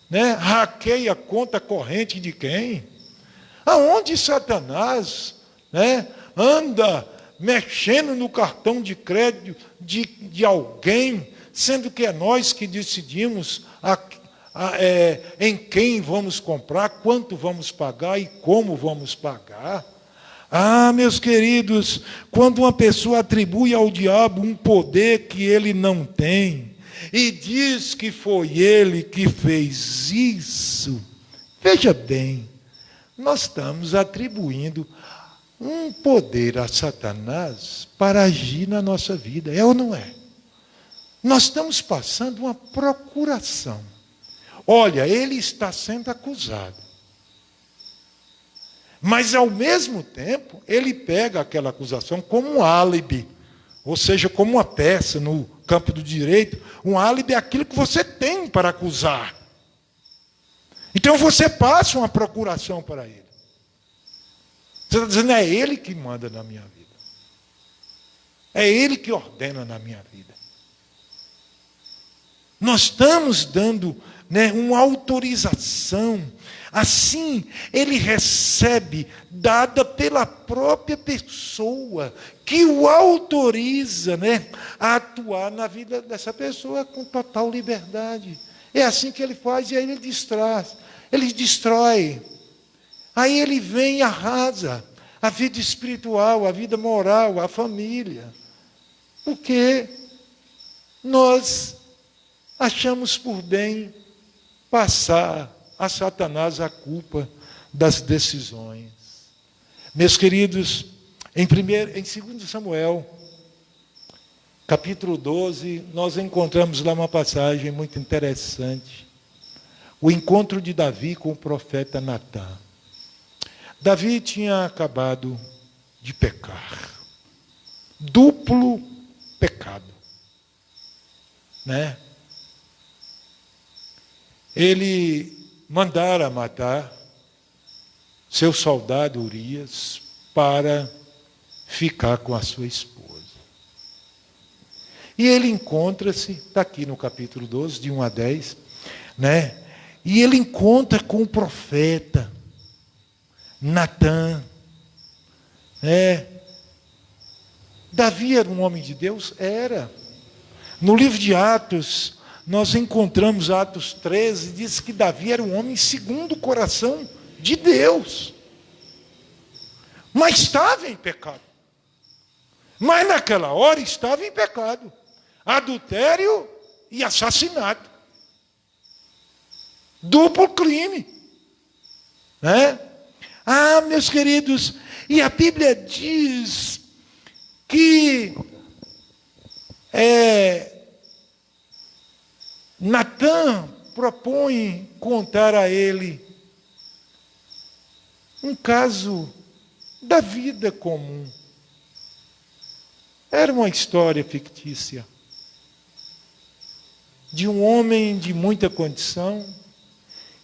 Né? Hackeia a conta corrente de quem? Aonde Satanás, né, anda mexendo no cartão de crédito de alguém, sendo que é nós que decidimos em quem vamos comprar, quanto vamos pagar e como vamos pagar. Ah, meus queridos, quando uma pessoa atribui ao diabo um poder que ele não tem, e diz que foi ele que fez isso, veja bem, nós estamos atribuindo um poder a Satanás para agir na nossa vida, é ou não é? Nós estamos passando uma procuração. Olha, ele está sendo acusado. Mas, ao mesmo tempo, ele pega aquela acusação como um álibi, ou seja, como uma peça no campo do direito. Um álibi é aquilo que você tem para acusar. Então, você passa uma procuração para ele. Você está dizendo, é ele que manda na minha vida. É ele que ordena na minha vida. Nós estamos dando, né, uma autorização. Assim, ele recebe, dada pela própria pessoa, que o autoriza, né, a atuar na vida dessa pessoa com total liberdade. É assim que ele faz, e aí ele destrói. Aí ele vem e arrasa a vida espiritual, a vida moral, a família. Porque nós achamos por bem passar a Satanás a culpa das decisões. Meus queridos, em 2 Samuel, capítulo 12, nós encontramos lá uma passagem muito interessante. O encontro de Davi com o profeta Natã. Davi tinha acabado de pecar. Duplo pecado. Né? Ele mandara matar seu soldado Urias para ficar com a sua esposa. E ele encontra-se, está aqui no capítulo 12, de 1 a 10, né? E ele encontra com o profeta Natã. Davi era um homem de Deus? Era. No livro de Atos, nós encontramos Atos 13, diz que Davi era um homem segundo o coração de Deus. Mas estava em pecado. Mas naquela hora estava em pecado. Adultério e assassinato. Duplo crime. Né? Ah, meus queridos, e a Bíblia diz que Natã propõe contar a ele um caso da vida comum. Era uma história fictícia de um homem de muita condição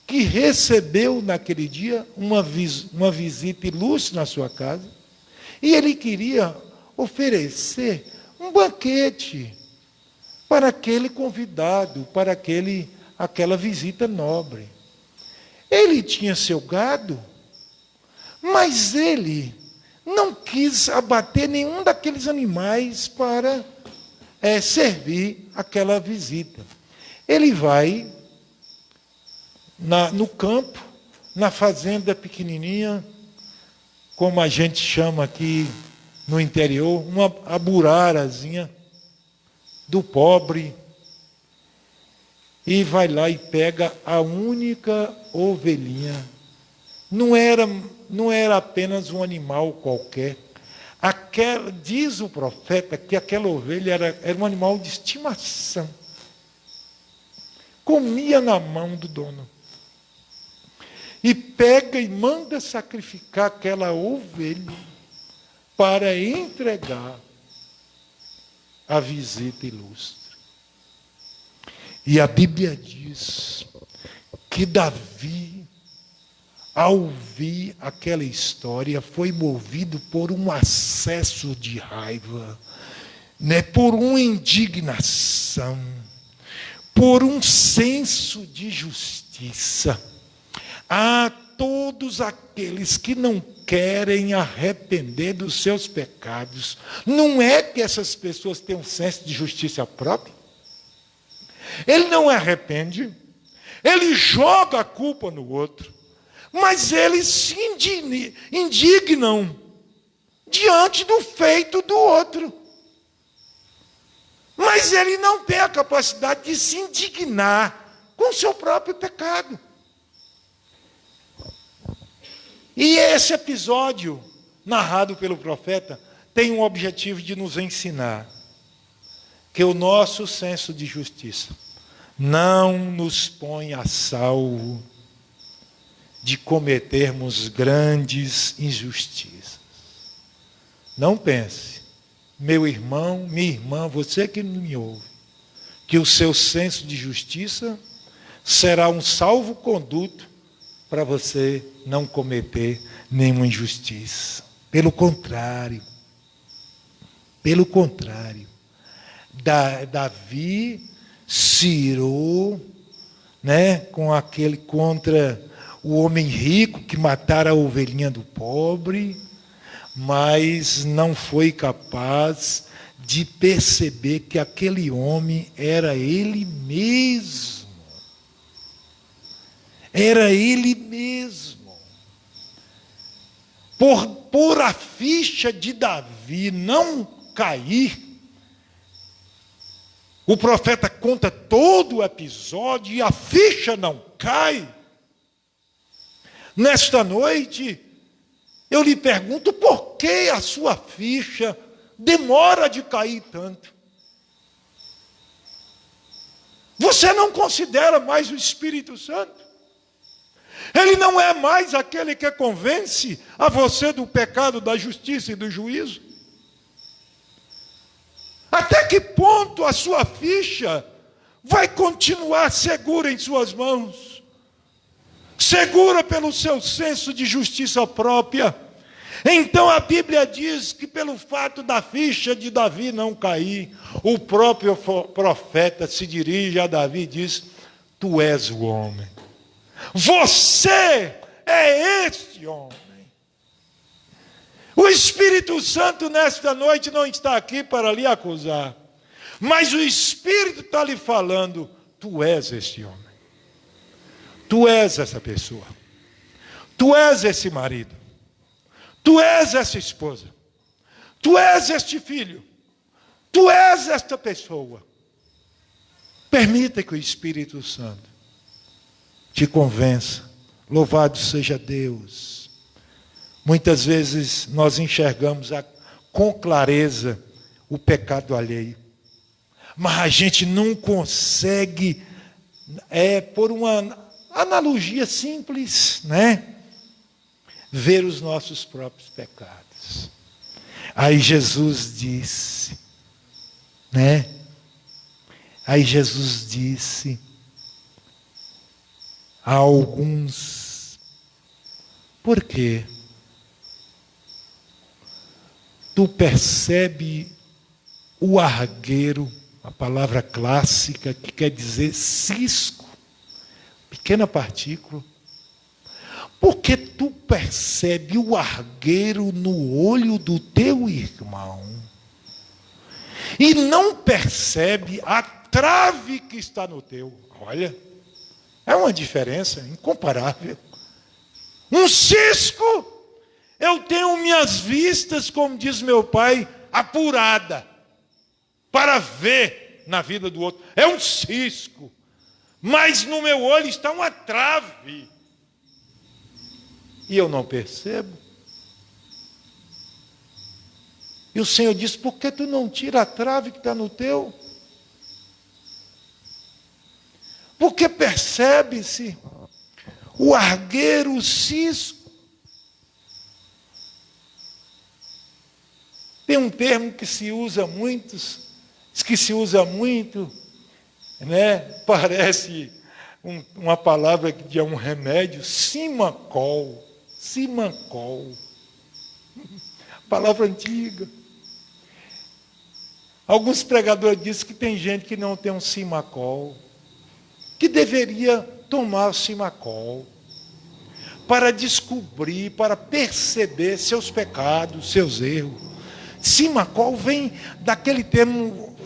que recebeu naquele dia uma visita ilustre na sua casa, e ele queria oferecer um banquete para aquele convidado, para aquela visita nobre. Ele tinha seu gado, mas ele não quis abater nenhum daqueles animais para servir aquela visita. Ele vai no campo, na fazenda pequenininha, como a gente chama aqui no interior, uma aburarazinha do pobre, e vai lá e pega a única ovelhinha. Não era apenas um animal qualquer. Diz o profeta que aquela ovelha era um animal de estimação. comia na mão do dono. E pega e manda sacrificar aquela ovelha para entregar a visita ilustre. E a Bíblia diz que Davi, ao ouvir aquela história, foi movido por um acesso de raiva, né, por uma indignação, por um senso de justiça. A todos aqueles que não querem arrepender dos seus pecados, não é que essas pessoas têm um senso de justiça própria? Ele não arrepende, ele joga a culpa no outro, mas eles se indignam diante do feito do outro. Mas ele não tem a capacidade de se indignar com o seu próprio pecado. E esse episódio, narrado pelo profeta, tem um objetivo de nos ensinar que o nosso senso de justiça não nos põe a salvo de cometermos grandes injustiças. Não pense, meu irmão, minha irmã, você que me ouve, que o seu senso de justiça será um salvo-conduto para você não cometer nenhuma injustiça. Pelo contrário, Davi se irou, né, com aquele contra o homem rico que matara a ovelhinha do pobre, mas não foi capaz de perceber que aquele homem era ele mesmo. Era ele mesmo. Por a ficha de Davi não cair, o profeta conta todo o episódio e a ficha não cai. Nesta noite, eu lhe pergunto por que a sua ficha demora de cair tanto? Você não considera mais o Espírito Santo? Ele não é mais aquele que convence a você do pecado, da justiça e do juízo? Até que ponto a sua ficha vai continuar segura em suas mãos? Segura pelo seu senso de justiça própria? Então a Bíblia diz que pelo fato da ficha de Davi não cair, o próprio profeta se dirige a Davi e diz: tu és o homem. Você é este homem. O Espírito Santo nesta noite não está aqui para lhe acusar, mas o Espírito está lhe falando: tu és este homem. Tu és essa pessoa. Tu és esse marido. Tu és essa esposa. Tu és este filho. Tu és esta pessoa. Permita que o Espírito Santo te convença. Louvado seja Deus. Muitas vezes nós enxergamos com clareza o pecado alheio, mas a gente não consegue, por uma analogia simples, né, ver os nossos próprios pecados. Aí Jesus disse, né? Aí Jesus disse a alguns: por quê? Tu percebe o argueiro, a palavra clássica que quer dizer cisco, pequena partícula. Porque tu percebe o argueiro no olho do teu irmão e não percebe a trave que está no teu. Olha, é uma diferença incomparável. Um cisco. Eu tenho minhas vistas, como diz meu pai, apurada, para ver na vida do outro. É um cisco. Mas no meu olho está uma trave. E eu não percebo. E o Senhor diz: por que tu não tira a trave que está no teu? Porque percebe-se o argueiro, o cisco. Tem um termo que se usa muito, né? Parece uma palavra de um remédio, Simacol. Palavra antiga. Alguns pregadores dizem que tem gente que não tem um Simacol, que deveria tomar o Simacol para descobrir, para perceber seus pecados, seus erros. Simacol vem daquele termo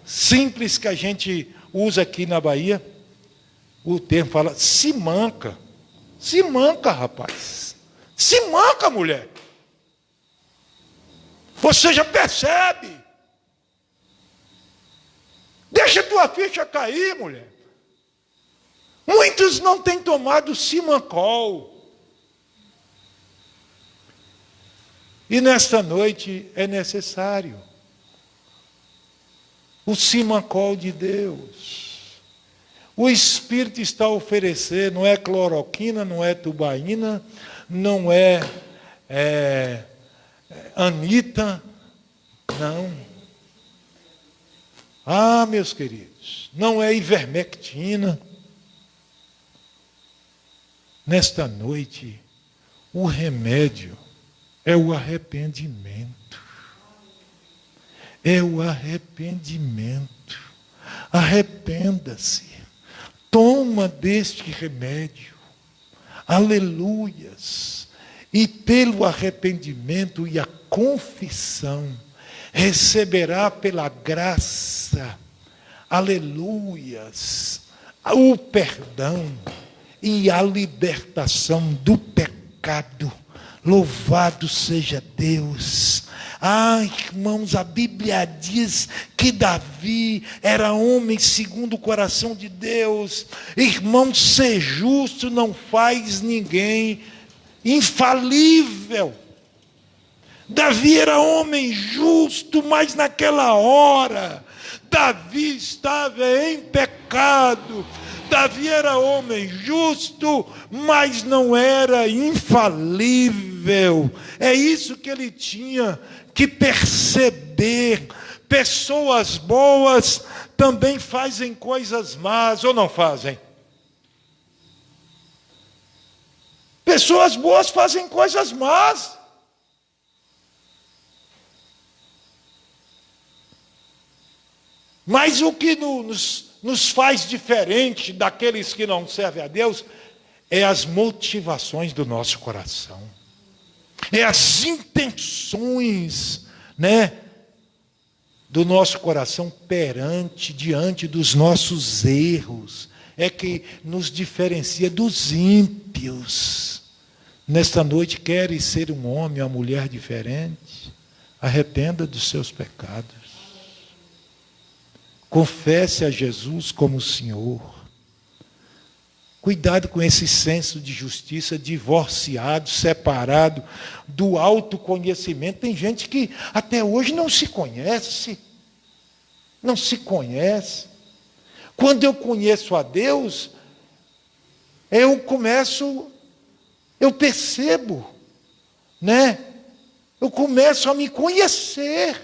simples que a gente usa aqui na Bahia. O termo fala se manca. Se manca, rapaz. Se manca, mulher. Você já percebe. Deixa a tua ficha cair, mulher. Muitos não têm tomado Simacol. E nesta noite é necessário o Simacol de Deus. O Espírito está a oferecer, não é cloroquina, não é tubaína, não é Anita, não. Ah, meus queridos, não é ivermectina. Nesta noite, o remédio é o arrependimento. É o arrependimento. Arrependa-se. Toma deste remédio. Aleluias. E pelo arrependimento e a confissão, receberá pela graça, aleluias, o perdão e a libertação do pecado. Louvado seja Deus. Ah, irmãos, a Bíblia diz que Davi era homem segundo o coração de Deus. Irmão, ser justo não faz ninguém infalível. Davi era homem justo, mas naquela hora, Davi estava em pecado. Davi era homem justo, mas não era infalível. É isso que ele tinha que perceber. Pessoas boas também fazem coisas más, ou não fazem? Pessoas boas fazem coisas más. Mas o que nos faz diferente daqueles que não servem a Deus é as motivações do nosso coração. É as intenções, né, do nosso coração diante dos nossos erros. É que nos diferencia dos ímpios. Nesta noite, queres ser um homem ou uma mulher diferente? Arrependa dos seus pecados. Confesse a Jesus como Senhor. Cuidado com esse senso de justiça, divorciado, separado do autoconhecimento. Tem gente que até hoje não se conhece. Não se conhece. Quando eu conheço a Deus, eu percebo, né? Eu começo a me conhecer.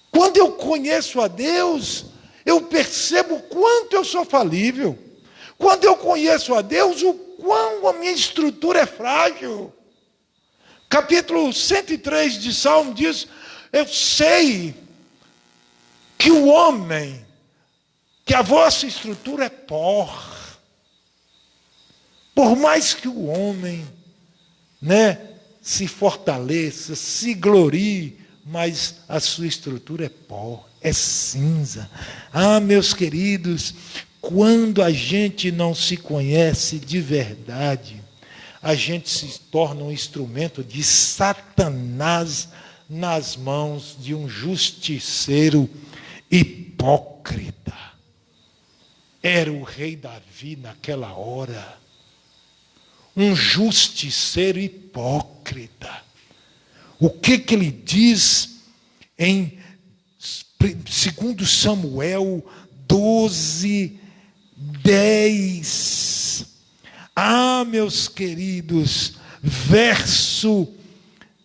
Quando eu conheço a Deus, eu percebo o quanto eu sou falível. Quando eu conheço a Deus, o quão a minha estrutura é frágil. Capítulo 103 de Salmo diz: eu sei que que a vossa estrutura é pó. Por mais que o homem, né, se fortaleça, se glorie, mas a sua estrutura é pó, é cinza. Ah, meus queridos, quando a gente não se conhece de verdade, a gente se torna um instrumento de Satanás nas mãos de um justiceiro hipócrita. Era o rei Davi naquela hora, um justiceiro hipócrita. O que ele diz em Segundo Samuel 12:10. Meus queridos, verso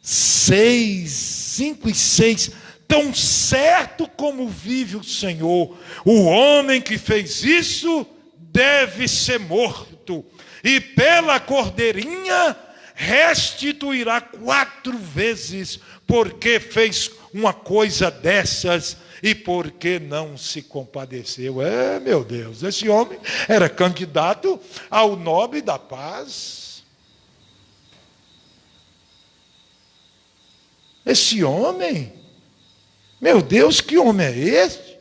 5 e 6. Tão certo como vive o Senhor, o homem que fez isso deve ser morto, e pela cordeirinha restituirá 4 vezes, porque fez uma coisa dessas e porque não se compadeceu. Meu Deus, esse homem era candidato ao nobre da paz. Esse homem, meu Deus, que homem é esse?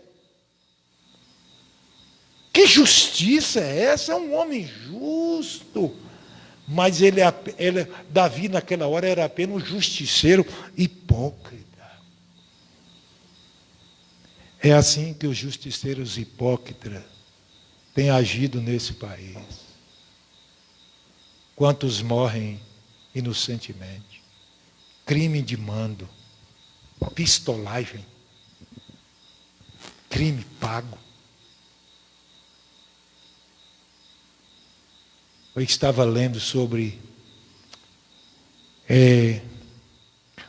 Que justiça é essa? É um homem justo. Mas Davi naquela hora era apenas um justiceiro hipócrita. É assim que os justiceiros hipócritas têm agido nesse país. Quantos morrem inocentemente? Crime de mando, pistolagem, crime pago. Eu estava lendo sobre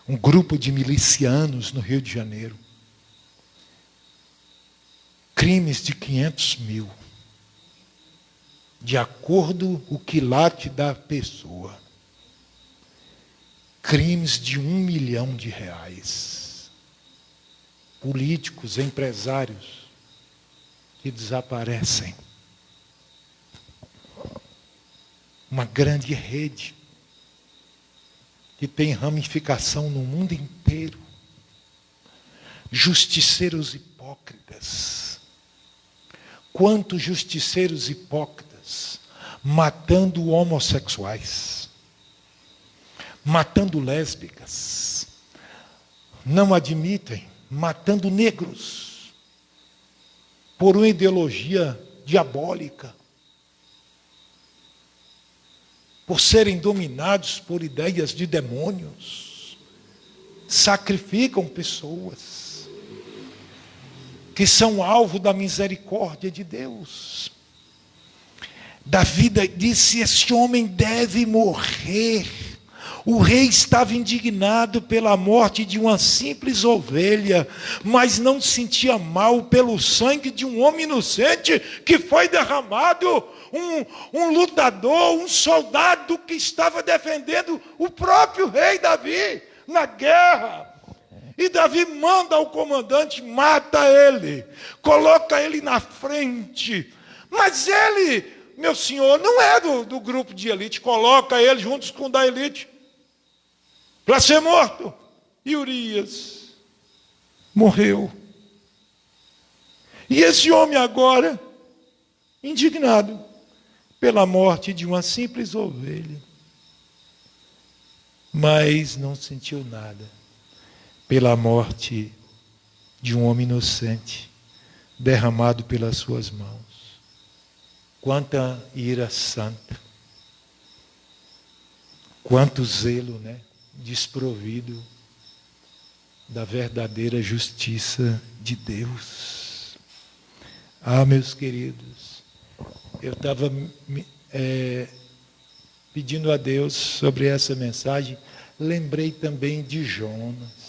um grupo de milicianos no Rio de Janeiro. Crimes de 500 mil. De acordo com o quilate da pessoa. Crimes de R$1 milhão. Políticos, empresários que desaparecem. Uma grande rede que tem ramificação no mundo inteiro. Justiceiros hipócritas. Quantos justiceiros hipócritas matando homossexuais, matando lésbicas, não admitem, matando negros por uma ideologia diabólica, por serem dominados por ideias de demônios, sacrificam pessoas que são alvo da misericórdia de Deus. Davi disse: esse homem deve morrer. O rei estava indignado pela morte de uma simples ovelha, mas não sentia mal pelo sangue de um homem inocente que foi derramado. Um lutador, um soldado que estava defendendo o próprio rei Davi na guerra. E Davi manda ao comandante: mata ele, coloca ele na frente. Mas ele, meu senhor, não é do grupo de elite, coloca ele juntos com o da elite para ser morto. E Urias morreu. E esse homem agora, indignado pela morte de uma simples ovelha, mas não sentiu nada pela morte de um homem inocente, derramado pelas suas mãos. Quanta ira santa, quanto zelo, desprovido da verdadeira justiça de Deus. Meus queridos, eu estava pedindo a Deus sobre essa mensagem, lembrei também de Jonas.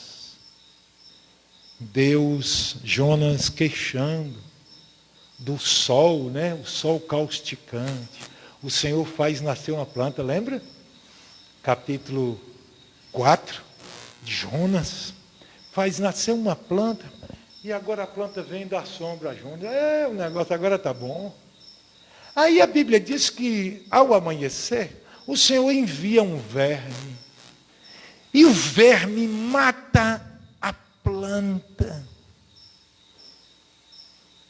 Jonas queixando do sol, o sol causticante. O Senhor faz nascer uma planta, lembra? Capítulo 4 de Jonas. Faz nascer uma planta, e agora a planta vem dar sombra a Jonas. O negócio agora está bom. Aí a Bíblia diz que, ao amanhecer, o Senhor envia um verme. E o verme mata a planta.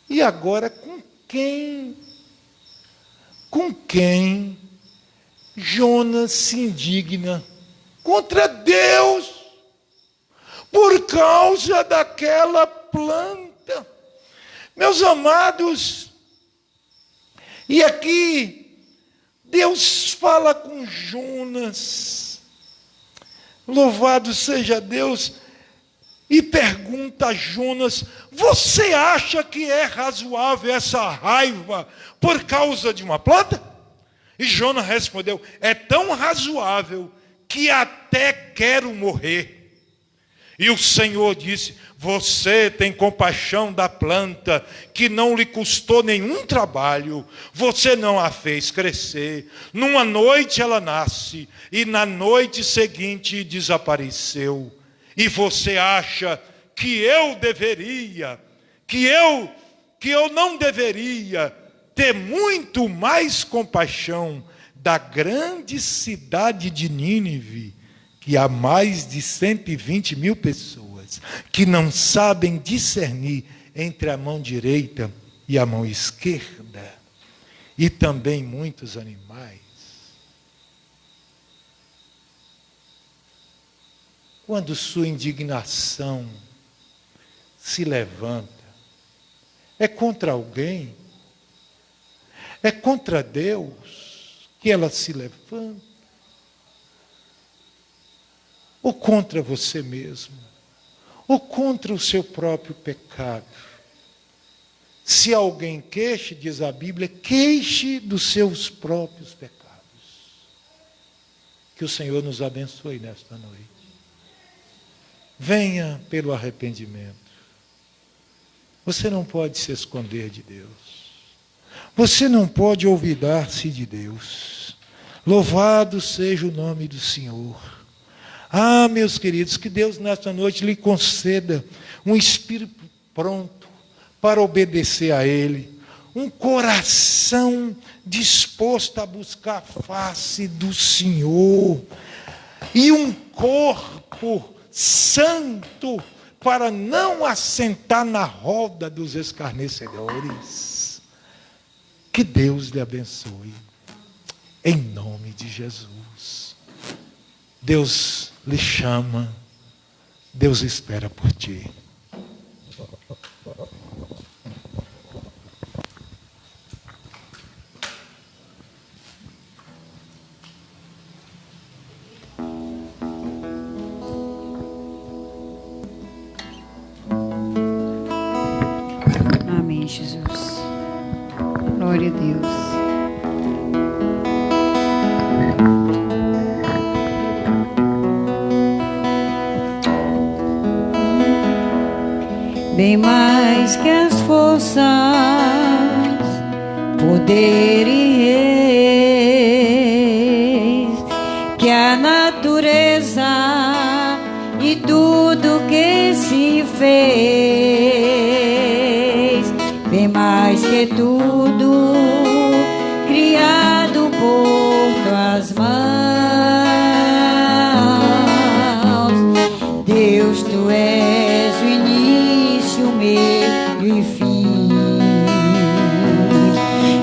E agora, com quem Jonas se indigna? Contra Deus, por causa daquela planta. Meus amados, e aqui Deus fala com Jonas. Louvado seja Deus. e pergunta a Jonas: você acha que é razoável essa raiva por causa de uma planta? E Jonas respondeu: é tão razoável que até quero morrer. E o Senhor disse: você tem compaixão da planta que não lhe custou nenhum trabalho, você não a fez crescer. Numa noite ela nasce e na noite seguinte desapareceu. E você acha que eu não deveria ter muito mais compaixão da grande cidade de Nínive, que há mais de 120 mil pessoas que não sabem discernir entre a mão direita e a mão esquerda, e também muitos animais? Quando sua indignação se levanta, é contra alguém, é contra Deus que ela se levanta, ou contra você mesmo, ou contra o seu próprio pecado. Se alguém queixe, diz a Bíblia, queixe dos seus próprios pecados. Que o Senhor nos abençoe nesta noite. Venha pelo arrependimento. Você não pode se esconder de Deus. Você não pode olvidar-se de Deus. Louvado seja o nome do Senhor. Ah, meus queridos, que Deus nesta noite lhe conceda um espírito pronto para obedecer a Ele, um coração disposto a buscar a face do Senhor, e um corpo santo para não assentar na roda dos escarnecedores. Que Deus lhe abençoe, em nome de Jesus. Deus lhe chama, Deus espera por ti. Amém, Jesus. Glória a Deus. Bem mais que as forças, poder e reis, que a natureza e tudo que se fez, bem mais que tudo criado por tuas mãos. Deus, tu és o início, o meio e fim.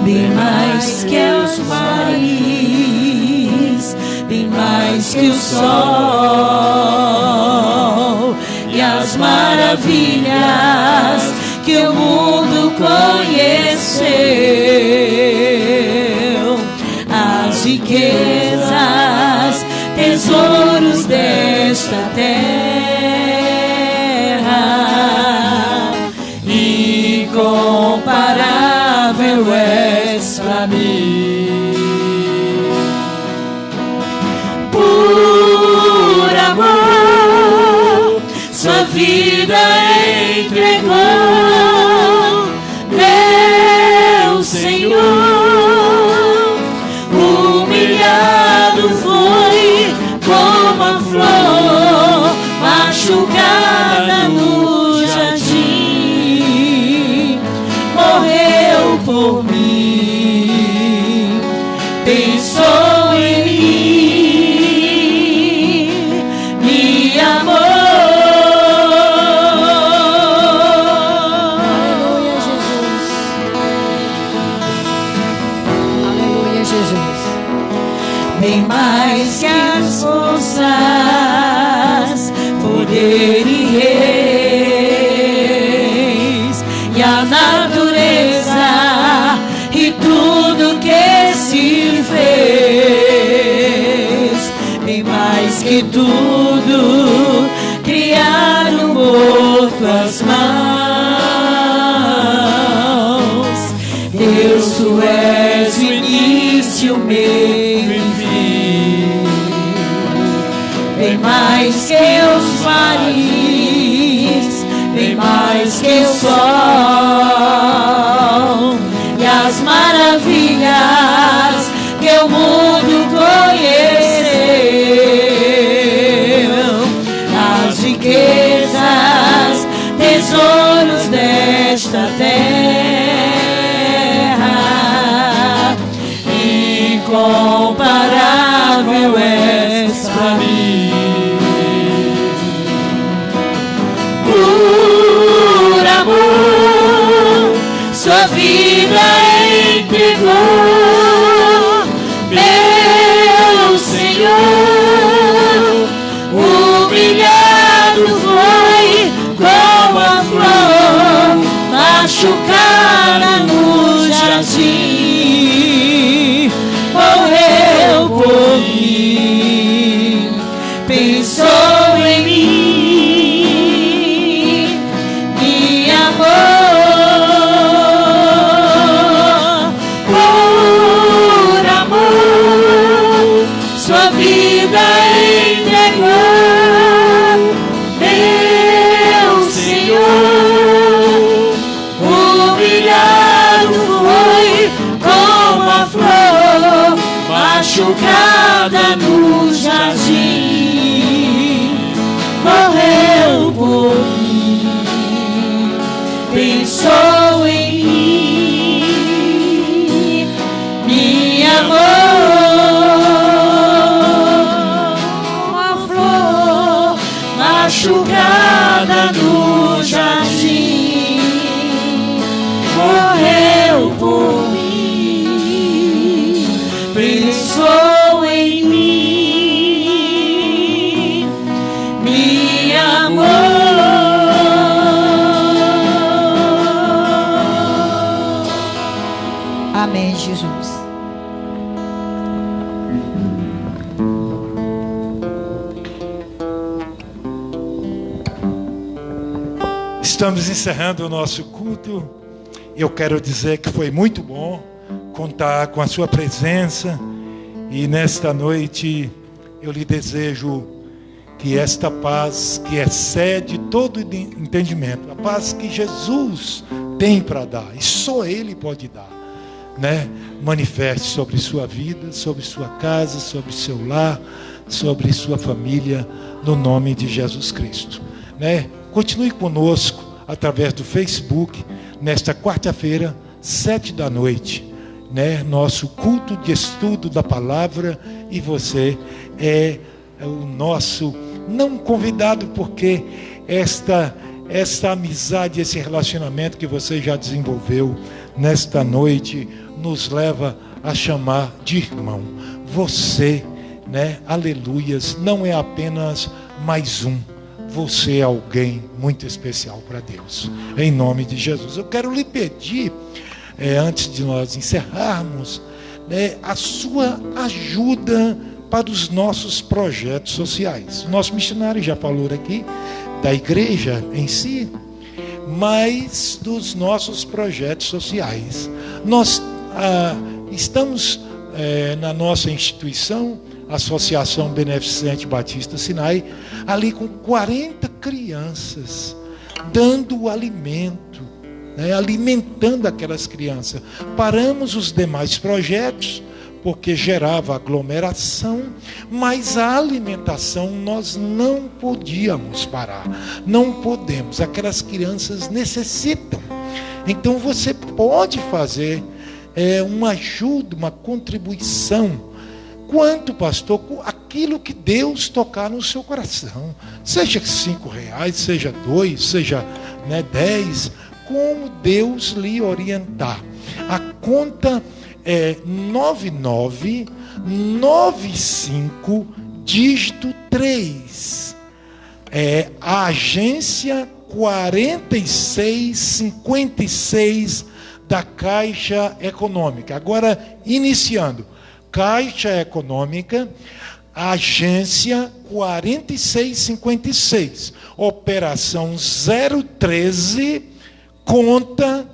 Bem mais que os mares, bem mais que o sol e as maravilhas que o mundo conheceu, as riquezas, tesouros desta terra, incomparável és pra mim. Por amor, sua vida entregou, meu Senhor. Humilhado foi como a flor machucada no jardim, morreu por mim, pensou em mim, me amou. Aleluia, Jesus. Aleluia, Jesus. Bem mais que as forças, poder e reis, e a natureza e tudo que se fez, bem mais que tudo criado por tuas mãos. Deus, tu és o início, o meio e fim. Bem mais que os mares, bem mais que o sol, e as maravilhas que o mundo conheceu, as riquezas, tesouros desta terra, incomparável és pra mim. Por amor, sua vida entregou, meu Senhor. Humilhado foi como a flor machucada no jardim, morreu por mim, pensou em mim, me amou. Por amor, sua vida entregou, meu Senhor. Humilhado foi como a flor machucada no jardim, morreu por mim, pensou em mim, me amou. A flor machucada no jardim, morreu por mim, pensou em mim, me amou. Amém, Jesus. Estamos encerrando o nosso culto. Eu quero dizer que foi muito bom contar com a sua presença. E nesta noite eu lhe desejo que esta paz que excede todo entendimento, a paz que Jesus tem para dar, e só Ele pode dar, né? Manifeste sobre sua vida, sobre sua casa, sobre seu lar, sobre sua família, no nome de Jesus Cristo, né? Continue conosco através do Facebook, nesta quarta-feira, 7h, né? Nosso culto de estudo da palavra, e você é o nosso não convidado, porque esta amizade, esse relacionamento que você já desenvolveu nesta noite, nos leva a chamar de irmão. Você, né? Aleluias, não é apenas mais um. Você é alguém muito especial para Deus. Em nome de Jesus. Eu quero lhe pedir, antes de nós encerrarmos, né, a sua ajuda para os nossos projetos sociais. O nosso missionário já falou aqui da igreja em si, mas dos nossos projetos sociais. Nós estamos na nossa instituição, Associação Beneficente Batista Sinai, ali com 40 crianças, dando alimento, né, alimentando aquelas crianças. Paramos os demais projetos, porque gerava aglomeração, mas a alimentação nós não podíamos parar, não podemos, aquelas crianças necessitam. Então você pode fazer uma ajuda, uma contribuição. Quanto, pastor? Aquilo que Deus tocar no seu coração. Seja R$5, seja 2, seja 10, como Deus lhe orientar. A conta é 9995, dígito 3. É a agência 4656 da Caixa Econômica. Agora, iniciando. Caixa Econômica, agência 4656. Operação 013, conta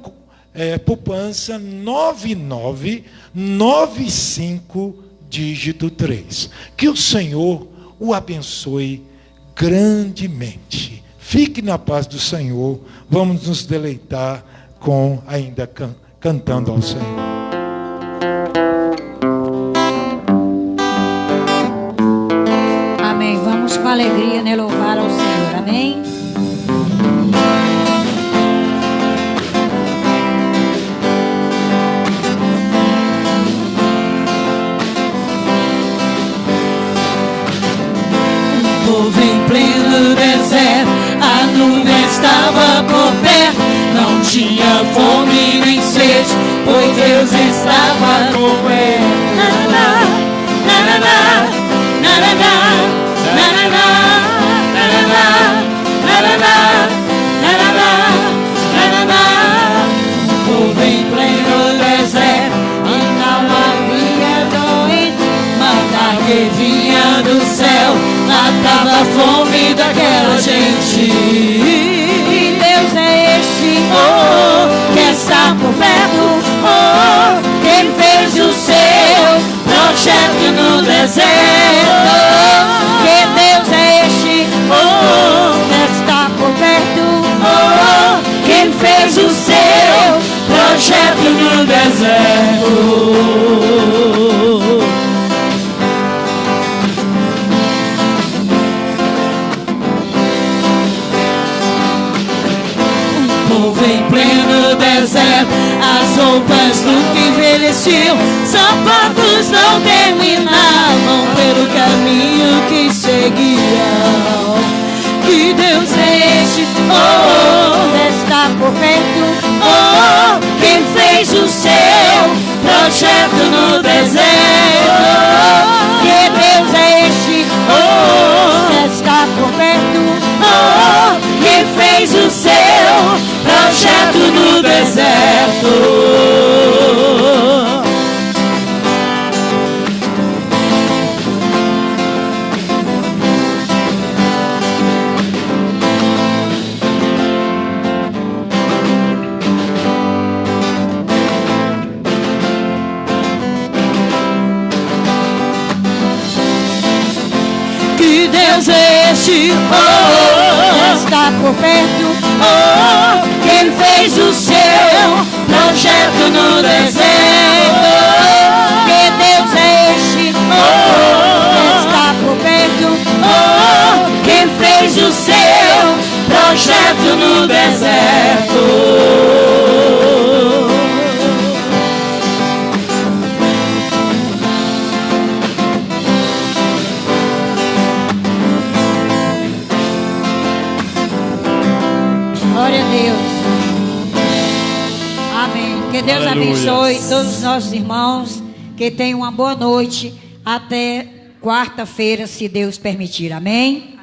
poupança 9995, dígito 3. Que o Senhor o abençoe grandemente. Fique na paz do Senhor. Vamos nos deleitar com ainda cantando ao Senhor. Amém. Vamos com alegria, né, louvar ao Senhor. Amém. Povo em pleno deserto, a nuvem estava por perto, não tinha fome nem sede, pois Deus estava com ele. Naraná, naraná, naraná, naraná, naraná, naraná, naraná. Povo em pleno deserto, e não havia doente, manda que vinha do céu, matava a fome daquela gente. E Deus é este, oh, que está por perto, oh, quem fez o seu projeto no deserto. Que Deus é este, oh, que está por perto, oh, quem fez o seu projeto no deserto. Em pleno deserto, as roupas nunca envelheciam, sapatos não terminavam pelo caminho que seguiam. Que Deus é este, oh, está por perto, oh, quem fez o seu projeto no deserto. Que Deus é este, oh, está por perto, oh, quem fez o seu projeto no deserto. Que Deus é este, oh, está por perto, oh, quem fez o seu projeto no deserto. Que Deus é este, oh, está por perto, oh, quem fez o seu projeto no deserto. Glória a Deus. Amém. Que Deus abençoe todos os nossos irmãos. Que tenham uma boa noite. Até quarta-feira, se Deus permitir. Amém.